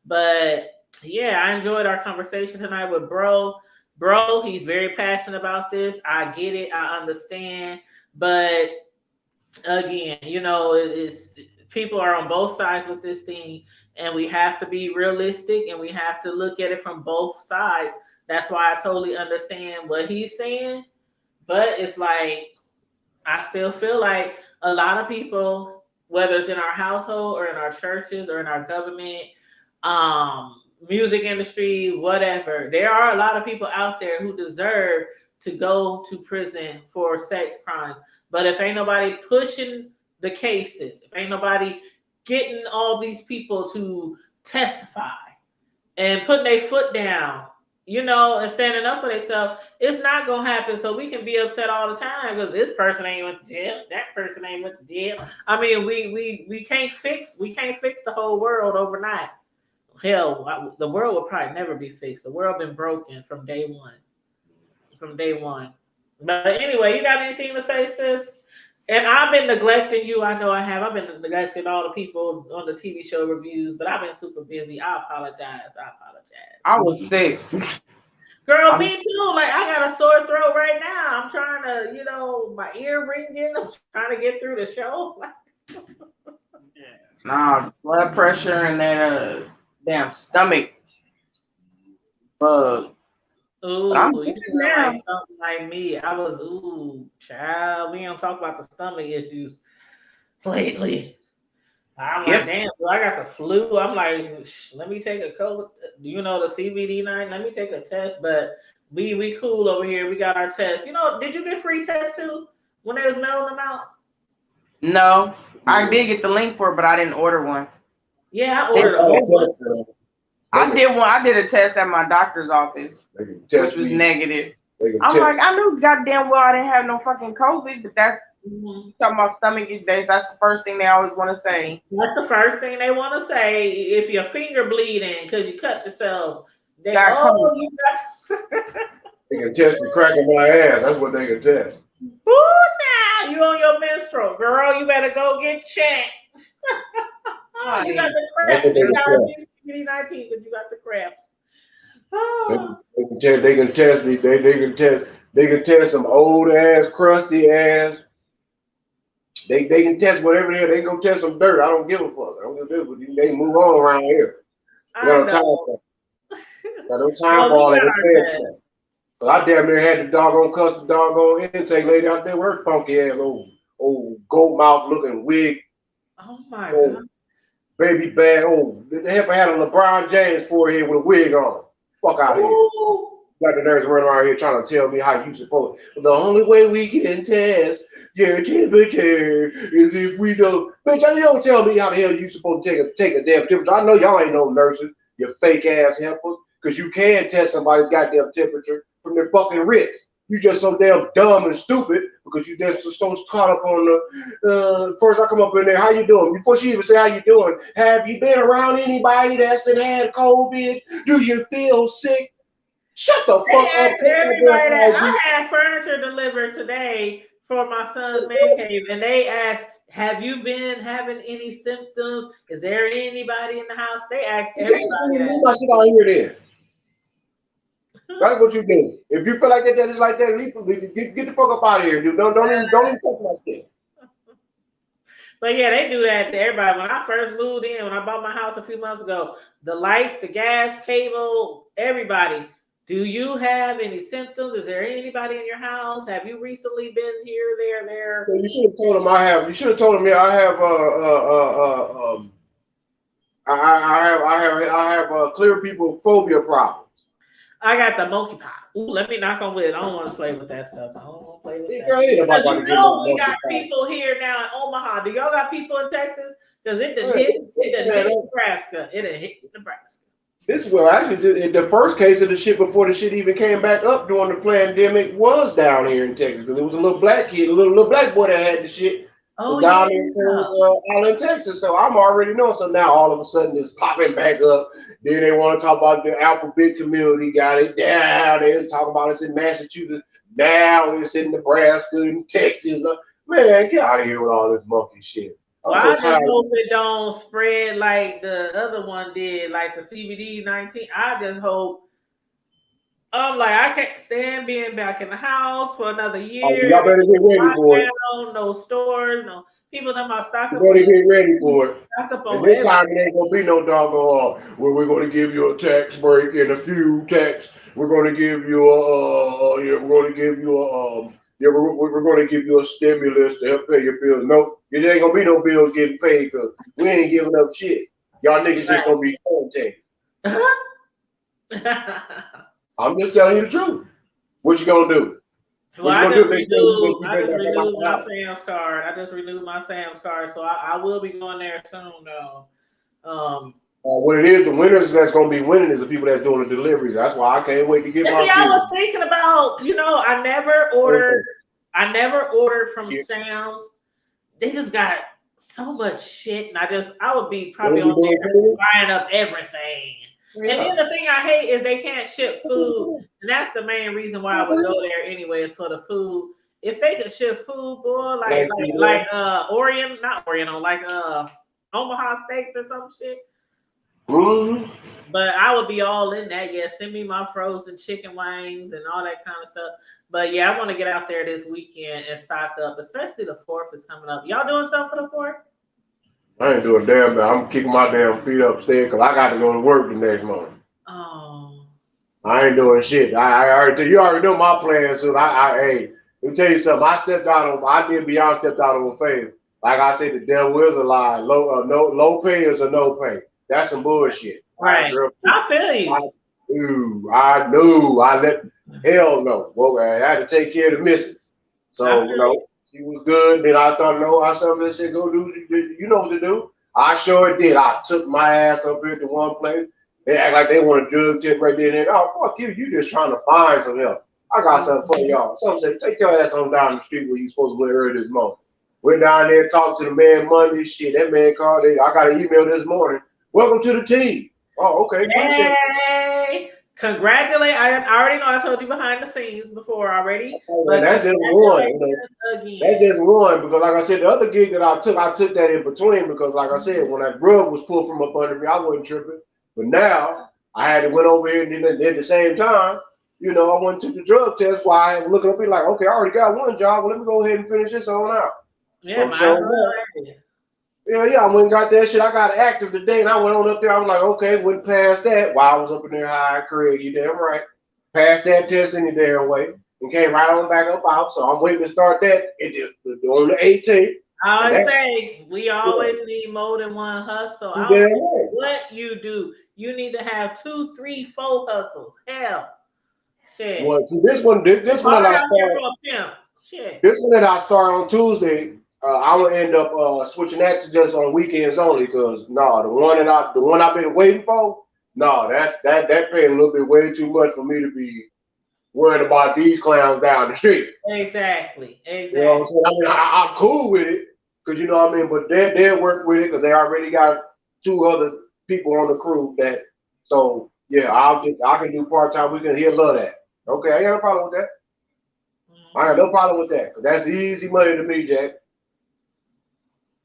but yeah, I enjoyed our conversation tonight with Bro. Bro, he's very passionate about this. I get it. I understand, but again, it's people are on both sides with this thing, and we have to be realistic and we have to look at it from both sides. That's why I totally understand what he's saying, but it's like I still feel like a lot of people, whether it's in our household or in our churches or in our government, music industry, whatever, there are a lot of people out there who deserve to go to prison for sex crimes. But if ain't nobody pushing the cases, if ain't nobody getting all these people to testify and putting their foot down, and standing up for themselves, it's not gonna happen. So we can be upset all the time because this person ain't went to jail, that person ain't went to jail. I mean, we can't fix the whole world overnight. Hell, the world will probably never be fixed. The world been broken from day one. But anyway, you got anything to say, sis? And I've been neglecting you. I know I have. I've been neglecting all the people on the TV show reviews, but I've been super busy. I apologize. I was sick. Girl, me too. Like, I got a sore throat right now. I'm trying to, my ear ringing. I'm trying to get through the show. Nah, blood pressure and then damn stomach bug. Ooh, I'm you good sound now. like something like me. I was, child. We don't talk about the stomach issues lately. I'm like, damn, well, I got the flu. I'm like, let me take a COVID, the CBD night. Let me take a test. But we cool over here. We got our test. Did you get free tests too when they was mailing them out? No, I did get the link for it, but I didn't order one. Yeah, I ordered a whole bunch. I did one. I did a test at my doctor's office, which was negative. I'm like, I knew goddamn well I didn't have no fucking COVID, but that's talking about stomach issues. That's the first thing they always want to say. That's the first thing they want to say. If your finger bleeding because you cut yourself, you got. They can test the crack in my ass. That's what they can test. Ooh, now you on your menstrual, girl. You better go get checked. You got the cramps. You got CBD-19, but you got the cramps. Oh. They can test some old ass, crusty ass. They can test whatever they can go test some dirt. I don't give a fuck. I don't give a fuck. They move on around here. Got no time for all that. I damn near had the doggone custom doggone intake lady out there with her funky ass old gold mouth looking wig. Oh my god. Baby bad. The heifer had a LeBron James forehead with a wig on. Fuck out of here. Got the nurse running around here trying to tell me how you supposed. The only way we can test your temperature is if we don't. Bitch, you don't tell me how the hell you supposed to take a damn temperature. I know y'all ain't no nurses, you fake ass heifers, because you can test somebody's goddamn temperature from their fucking wrist. You just so damn dumb and stupid because you just so caught up on the first I come up in there, how you doing? Before she even say how you doing, have you been around anybody that's had COVID? Do you feel sick? Shut the fuck up. I had furniture delivered today for my son's man cave, and they asked, have you been having any symptoms? Is there anybody in the house? They asked everybody. Leave my shit out here then. That's what you do. If you feel like that is like that, get the fuck up out of here, dude. Don't even touch my shit. But yeah, they do that to everybody. When I first moved in, when I bought my house a few months ago, the lights, the gas, cable, everybody. Do you have any symptoms? Is there anybody in your house? Have you recently been here, there? So you should have told him I have. You should have told him, yeah, I have clear people phobia problems. I got the monkeypox. Ooh, let me knock on wood. I don't want to play with that stuff. I don't want to play with that. We got people here now in Omaha. Do y'all got people in Texas? Because it done hit Nebraska. It done hit Nebraska. This actually the first case of the shit before the shit even came back up during the pandemic was down here in Texas because it was a little black kid, a little black boy that had the shit. Oh down yeah. into Allen, Texas. So I'm already knowing. So now all of a sudden it's popping back up. Then they want to talk about the alphabet community. Got it down. They talk about it's in Massachusetts. Now it's in Nebraska and Texas. Man, get out of here with all this monkey shit. Well, I just hope it don't spread like the other one did, like the CBD-19. I just hope. I can't stand being back in the house for another year. Y'all better get ready for it. No stores, no people talking about stock up. You better get ready for it. Stock up And this time it ain't gonna be no doggone. Well, we're gonna give you a tax break and a few tax. We're gonna give you we're gonna give you a stimulus to help pay your bills. No, it ain't gonna be no bills getting paid because we ain't giving up shit. Y'all niggas just gonna be quarantined. I'm just telling you the truth. What you gonna do? Well, I just renewed my Sam's card. So I will be going there soon, though. What it is, the winners that's gonna be winning is the people that's doing the deliveries. That's why I can't wait to get my. See, I was thinking about, I never ordered from Sam's. They just got so much shit, and I would be probably on there buying up everything. Yeah. And then the thing I hate is they can't ship food, and that's the main reason why I would go there anyway, is for the food. If they could ship food, boy, like Omaha Steaks or some shit. Mm-hmm. But I would be all in that. Yeah, send me my frozen chicken wings and all that kind of stuff. But yeah, I want to get out there this weekend and stock up, especially the 4th is coming up. Y'all doing something for the 4th? I ain't doing damn thing. I'm kicking my damn feet upstairs because I got to go to work the next morning. Oh. I ain't doing shit. You already know my plans. So hey, let me tell you something. I did beyond stepped out on faith. Like I said, the devil is a lie. Low pay is a no pay. That's some bullshit. Right. I feel you. I knew. Hell no. Well, I had to take care of the missus. So, she was good. Then I thought, I said, that shit, go do, you know what to do. I sure did. I took my ass up here to one place. They act like they want a drug tip right there and then. Oh, fuck you. You just trying to find some help. I got something for y'all. Some say, take your ass on down the street where you supposed to went early this morning. Went down there, talked to the man Monday. Shit, that man called. I got an email this morning. Welcome to the team. Oh, okay. Hey, congratulate. I already know I told you behind the scenes before already. But that's just one. That's just one because, like I said, the other gig that I took that in between because, like I said, when that drug was pulled from up under me, I wasn't tripping. But now I had to went over here and then at the same time, I went to the drug test while I was looking up and like, okay, I already got one job. Well, let me go ahead and finish this on out. Yeah, I went and got that shit. I got active today and I went on up there. I was like, okay, went past that while I was up in there high Craig, you damn right. Passed that test any damn way and came right on back up out. So I'm waiting to start that on the 18th. I always say we always need more than one hustle. What you do, you need to have 2, 3, 4 hustles. Hell, shit. Well, so this one that I start on Tuesday. I will end up switching that to just on weekends only because the one I've been waiting for, that paying a little bit way too much for me to be worried about these clowns down the street. Exactly. You know what I'm saying? I mean, I'm cool with it because but they'll work with it because they already got 2 other people on the crew that. So yeah, I can do part time. We can love that. Okay, I ain't got no problem with that. I got no problem with that because that's easy money to me, Jack.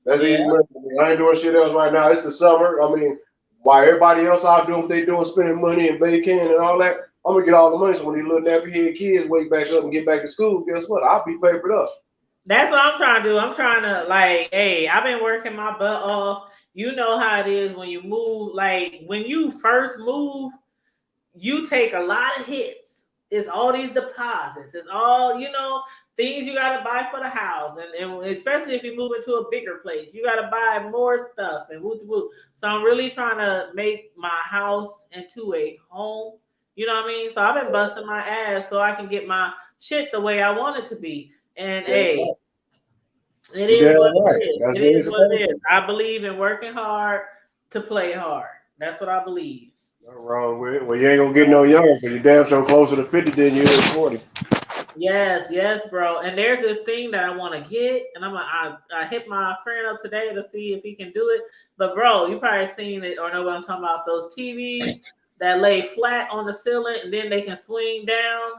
That's easy money to me. I ain't doing shit else right now. It's the summer. I mean, while everybody else out doing what they doing, spending money and baking and all that, I'm gonna get all the money. So when these little nappy head kids wake back up and get back to school, guess what? I'll be papered up. That's what I'm trying to do. I'm trying to I've been working my butt off. You know how it is when you move. Like when you first move, you take a lot of hits. It's all these deposits. It's all, things you got to buy for the house. And especially if you move into a bigger place, you got to buy more stuff and woo. So I'm really trying to make my house into a home. You know what I mean? So I've been busting my ass so I can get my shit the way I want it to be. And it is what it is. It is what it is. I believe in working hard to play hard. That's what I believe. Nothing wrong with it. Well, you ain't gonna get no younger because you're damn sure closer to 50 than you is 40. Yes, bro. And there's this thing that I want to get, and I hit my friend up today to see if he can do it. But bro, you probably seen it or know what I'm talking about. Those TVs that lay flat on the ceiling and then they can swing down.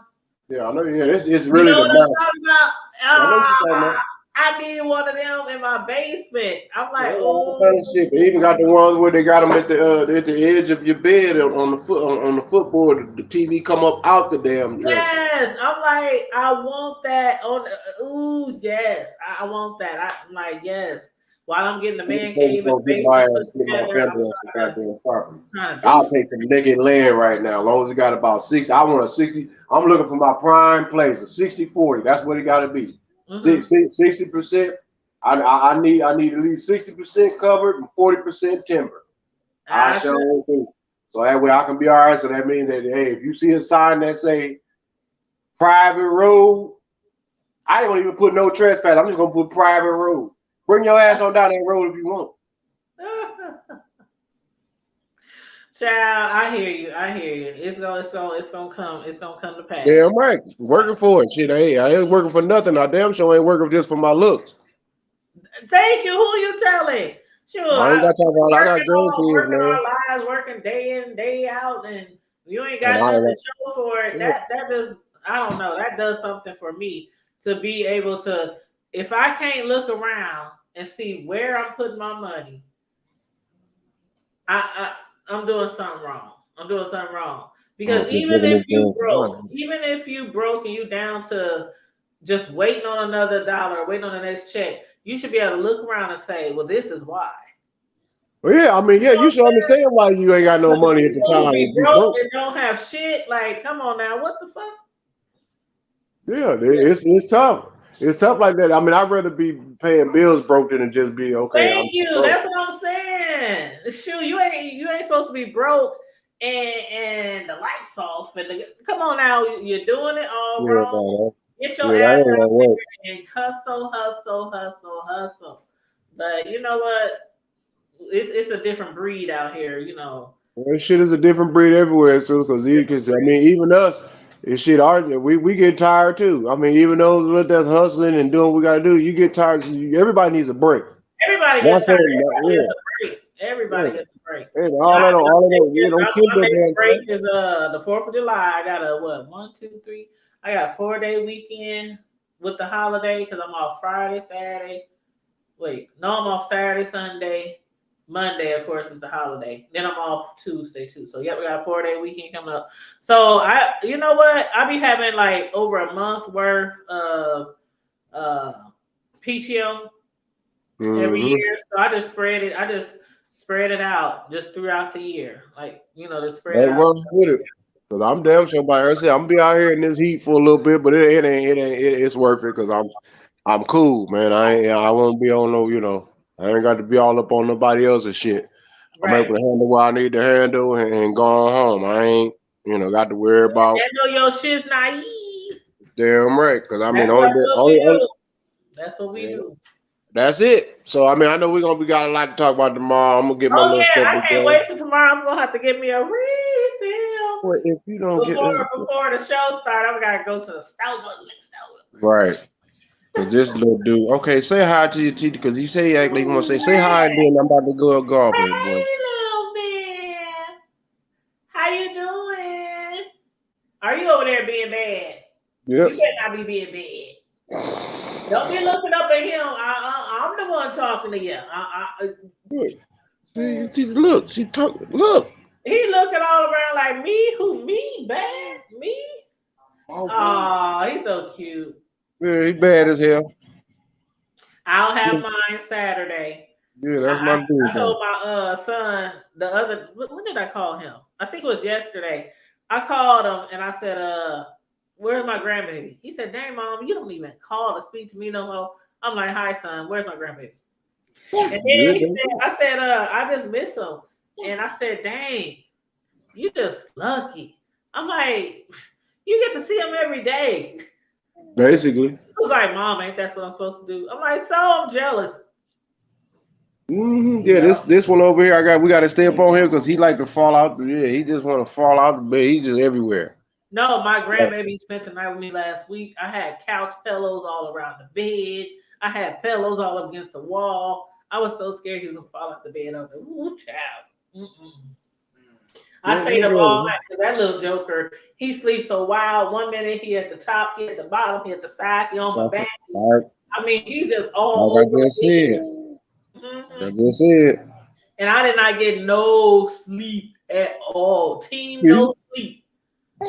Yeah, I know. Yeah, it's You really know the what I'm best. talking about? I know what you're talking about. I need one of them in my basement. I'm like, Yeah, all oh kind of shit. They even got the ones where they got them at the edge of your bed on the on the footboard. The TV come up out the damn dresser. yes. I'm like, I want that on. Ooh, yes, I want that. I'm like, yes. While I'm getting the man cave and Gonna get my ass get my family off the goddamn property. I'll take some naked land right now, as long as it got about 60. I want a 60. I'm looking for my prime place, a 60-40. That's what it got to be. 60%. I need at least 60% covered and 40% timber. I shall do. So that way I can be all right. So that means that hey, if you see a sign that say private road, I ain't gonna even put no trespass. I'm just gonna put private road. Bring your ass on down that road if you want. Child, I hear you. It's gonna come to pass. Damn right. Working for it. Shit, hey, I ain't working for nothing. I damn sure ain't working just for my looks. Thank you. Who you telling? Sure. I ain't got time for all. I got grandkids, working man. our lives, working day in, day out, and you ain't got nothing to show for it. That does, I don't know. That does something for me to be able to. If I can't look around and see where I'm putting my money, I'm doing something wrong. Because even if you broke and you down to just waiting on another dollar, waiting on the next check, you should be able to look around and say, well, this is why. Well, yeah, I mean, yeah, you should understand why you ain't got no money at the time. Be broke and don't have shit. Like, come on now, what the fuck? Yeah, it's tough. It's tough like that. I mean, I'd rather be paying bills broke than just be okay. Thank you. That's what I'm saying. Shoot, you ain't supposed to be broke and the lights off. And come on now, you're doing it all wrong. Get your ass out there and hustle. But you know what? It's a different breed out here, you know. Well, shit is a different breed everywhere, so because I mean, even us, it's shit. We get tired too. I mean, even those that's hustling and doing what we gotta do, you get tired. Everybody needs a break. Everybody gets tired. Everybody gets a break. Hey, all that break is the 4th of July. I got a 1, 2, 3. I got a 4-day weekend with the holiday because I'm off Friday, Saturday. Wait, no, I'm off Saturday, Sunday. Monday, of course, is the holiday. Then I'm off Tuesday too. So yeah, we got a 4-day weekend coming up. So you know what? I be having like over a month worth of PTO every year. So I just spread it out just throughout the year. Like, you know, to spread out. With it. Cause I'm damn sure by herself. I'm gonna be out here in this heat for a little bit, but it's worth it because I'm cool, man. I won't be on no, you know. I ain't got to be all up on nobody else's shit. I'm able to handle what I need to handle and go on home. I ain't, you know, got to worry about. I know your shit's naive. Damn right, because I mean, that's what we do. That's it. So I mean, I know we got a lot to talk about tomorrow. I'm gonna get my little stuff. I can't wait till tomorrow. I'm gonna have to get me a refill. Well, if you don't before the show starts, I'm gonna go to the store. Right. Cause this little dude. Okay, say hi to your teacher because you say you want to say hi, and then I'm about to go golf. Hey, little man. How you doing? Are you over there being bad? Yep. You better not be being bad. Don't be looking up at him. I'm the one talking to you. See, look. She talk. Look. He looking all around like me. Who me? Bad? Me? Oh, he's so cute. Yeah, he bad as hell. I'll have mine Saturday. Yeah, that's my dude. I told my son the other. When did I call him? I think it was yesterday. I called him and I said, "Where's my grandbaby?" He said, "Dang, mom, you don't even call to speak to me no more." I'm like, "Hi, son. Where's my grandbaby?" And then he said, "I just miss him." And I said, "Dang, you just lucky." I'm like, "You get to see him every day." Basically. I was like, "Mom, ain't that what I'm supposed to do?" I'm like, "So I'm jealous." Yeah, this one over here, we got to stay up on him because he like to fall out. Yeah, he just want to fall out the bed. He's just everywhere. No, my grandbaby spent the night with me last week. I had couch pillows all around the bed. I had pillows all up against the wall. I was so scared he was gonna fall out the bed. I was like, "Ooh, child." I stayed up all night because that little joker, he sleeps so wild. 1 minute he at the top, he at the bottom, he at the side, he on my back. I mean, he just all over. I just said. And I did not get no sleep at all. No sleep.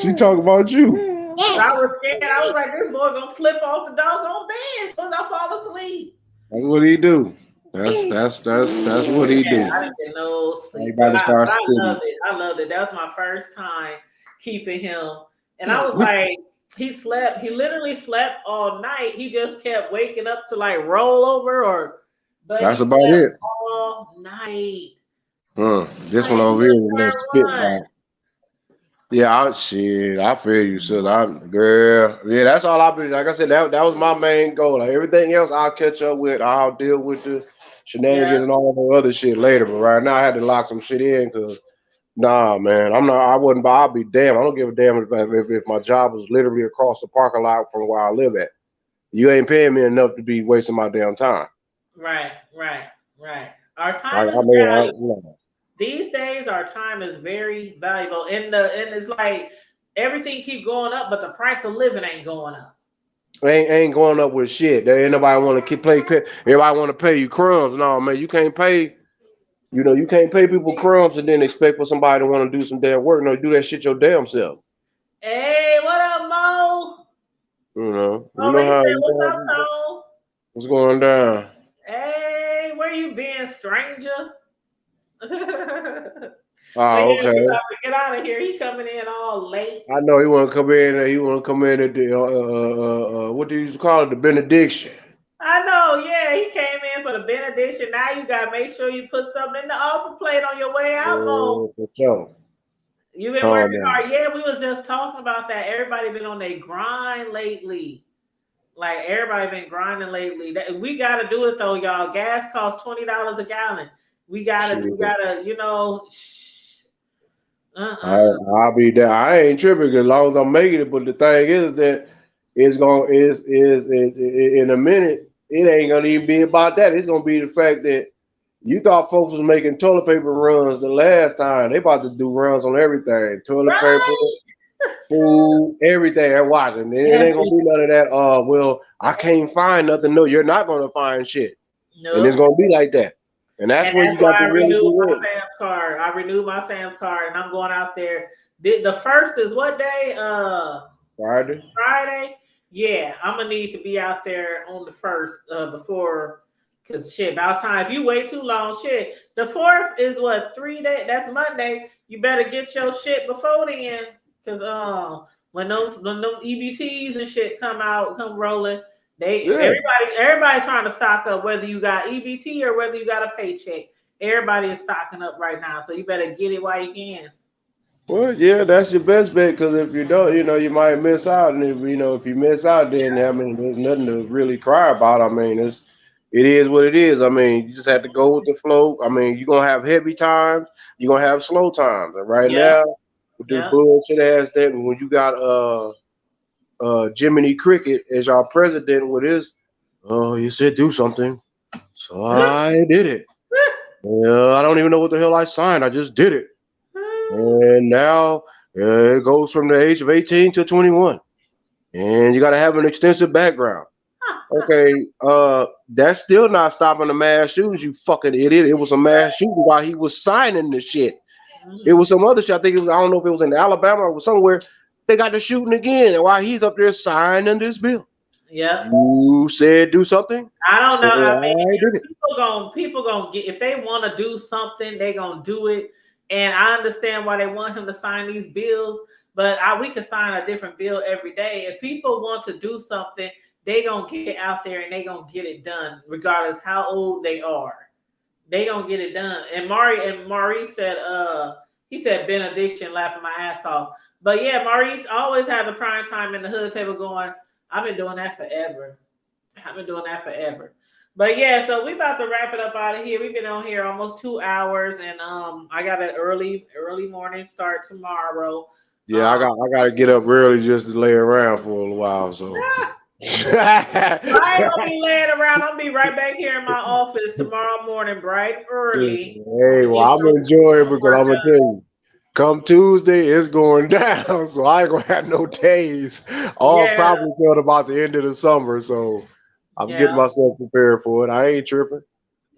She talking about you. I was scared. I was like, this boy gonna flip off the doggone bed as soon as I fall asleep. That's what he do. That's what he do. I didn't get no sleep. I loved it. I loved it. That was my first time keeping him. And I was like, he literally slept all night. He just kept waking up to like roll over but that's about it. All night. This one over here is a little spit back. Yeah, I feel you, sis. Girl. Yeah, that's all I've been. Like I said, that was my main goal. Like everything else, I'll catch up with. I'll deal with the shenanigans and all the other shit later. But right now, I had to lock some shit in because, nah, man, I'll be damn. I don't give a damn if my job was literally across the parking lot from where I live at. You ain't paying me enough to be wasting my damn time. Right. Our time is valuable. These days, our time is very valuable, and it's like everything keep going up, but the price of living ain't going up. Ain't going up with shit. There ain't nobody want to pay. Everybody want to pay you crumbs. No, man, you can't pay. You can't pay people crumbs and then expect for somebody to want to do some damn work. No, do that shit your damn self. Hey, what up, Mo? What's up, Tone? What's going down? Hey, where you been, stranger? Okay. Get out of here. He coming in all late. I know he want to come in. He want to come in at the what do you call it? The benediction. I know. Yeah, he came in for the benediction. Now you gotta make sure you put something in the offer plate on your way out, Mo. For sure. You've been working hard. Yeah, we was just talking about that. Everybody been on their grind lately. Like everybody been grinding lately. We gotta do it though, y'all. Gas costs $20 a gallon. We gotta, I'll be there. I ain't tripping as long as I'm making it. But the thing is that is in a minute, it ain't gonna even be about that. It's gonna be the fact that you thought folks was making toilet paper runs the last time. They about to do runs on everything. Toilet paper, food, everything. They're watching. It ain't gonna be none of that. Well, I can't find nothing. No, you're not gonna find shit. Nope. And it's gonna be like that. And that's where you got to really do my Sam's card. I renewed my Sam's card, and I'm going out there. The first is what day? Friday. Yeah, I'm gonna need to be out there on the first before, because shit, about time. If you wait too long, shit. The 4th is what, 3 days? That's Monday. You better get your shit before then, because when those EBTs and shit come rolling. Everybody trying to stock up, whether you got EBT or whether you got a paycheck. Everybody is stocking up right now, so you better get it while you can. Well, yeah, that's your best bet, because if you don't, you might miss out. And if you miss out, then there's nothing to really cry about. I mean, it is what it is. I mean, you just have to go with the flow. I mean, you're gonna have heavy times, you're gonna have slow times. And right now, with this bullshit ass that when you got Jiminy Cricket as our president with his, he said do something, so I did it. I don't even know what the hell I signed. I just did it, and now it goes from the age of 18 to 21, and you got to have an extensive background. Okay, that's still not stopping the mass shootings. You fucking idiot! It was a mass shooting while he was signing the shit. It was some other shit. I think it was. I don't know if it was in Alabama or somewhere. They got the shooting again, and while he's up there signing this bill. Yeah. You said do something. I don't know. I mean, people gonna get, if they want to do something, they gonna do it. And I understand why they want him to sign these bills, but we can sign a different bill every day. If people want to do something, they gonna get out there and they gonna get it done, regardless how old they are. They gonna get it done. And Maurice said, he said benediction, laughing my ass off. But yeah, Maurice always had the prime time in the hood table going, I've been doing that forever. But yeah, so we about to wrap it up out of here. We've been on here almost 2 hours, and I got an early morning start tomorrow. Yeah, I got to get up early just to lay around for a little while. So I ain't gonna be laying around. I'll be right back here in my office tomorrow morning, bright and early. Hey, well, I'm enjoying because I'm gonna tell you, come Tuesday, it's going down. So I ain't gonna have no days. Probably till about the end of the summer. So I'm getting myself prepared for it. I ain't tripping.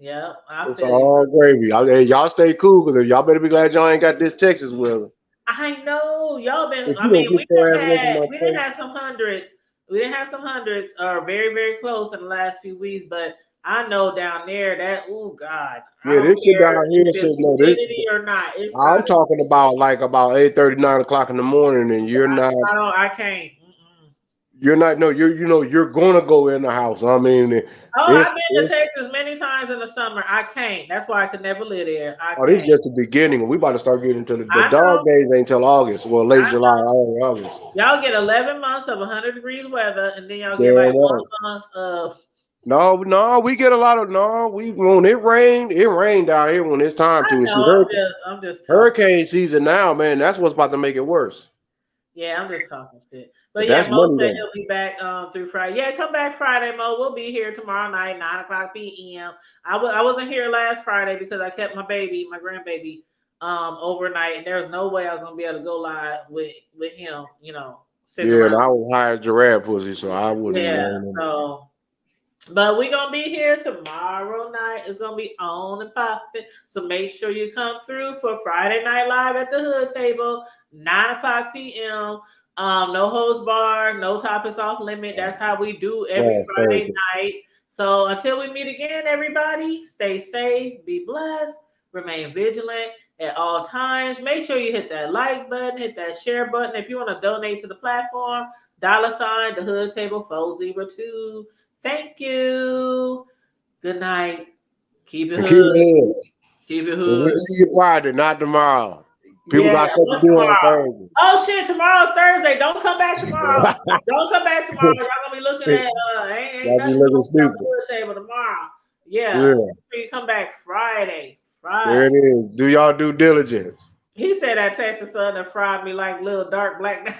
Yeah, it's all gravy. Hey, y'all stay cool because y'all better be glad y'all ain't got this Texas weather. I know y'all been. I mean, we didn't have some hundreds. We didn't have some hundreds, very, very close in the last few weeks. But I know down there that, oh God, yeah, this shit down here. Humidity or not? I'm talking about like about 8:30, 9 o'clock in the morning, and you're not. I can't. You're not. No, you're gonna go in the house. I mean. I've been to Texas many times in the summer. I can't. That's why I could never live there. This is just the beginning. We about to start getting into the dog days ain't till August. Well, late July, early August. Y'all get 11 months of 100 degrees weather, and then y'all get like 1 month of. No, we get a lot of when it rained down here when it's time to. I'm just hurricane season now, man. That's what's about to make it worse. Yeah, I'm just talking shit. But yeah, Mo said he'll be back through Friday. Yeah, come back Friday, Mo. We'll be here tomorrow night, 9:00 p.m. I wasn't here last Friday because I kept my grandbaby, overnight, and there was no way I was gonna be able to go live with him, Yeah, and I was high as giraffe pussy, so I wouldn't. Yeah, but we're gonna be here tomorrow night. It's gonna be on and popping. So make sure you come through for Friday Night Live at the Hood Table, 9:00 p.m. No host bar, no topics off limit. That's how we do every Friday night. So until we meet again, everybody, stay safe, be blessed, remain vigilant at all times. Make sure you hit that like button, hit that share button. If you want to donate to the platform, $ the Hood Table 402. Thank you. Good night. Keep it hood. Keep it hood. We'll see you Friday, not tomorrow. People got stuff to do on Thursday. Oh shit! Tomorrow's Thursday. Don't come back tomorrow. Don't come back tomorrow. Y'all gonna be looking at ain't nothing on the table tomorrow. Yeah. You come back Friday. There it is. Do y'all due diligence? He said that Texas Southern fried me like little dark black.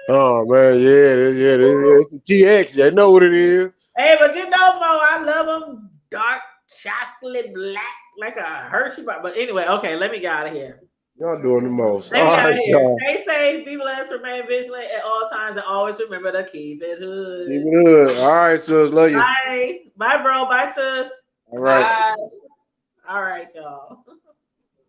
Oh man, it's the TX. You know what it is. Hey, but Mo, I love them dark chocolate black. Like a Hershey bar. But anyway, okay, let me get out of here. Y'all doing the most. All right, y'all. Stay safe, be blessed, remain vigilant at all times, and always remember to keep it hood. Keep it hood. All right, sis. Love you. Bye. Bye, bro. Bye, sis. All right. Bye. All right, y'all.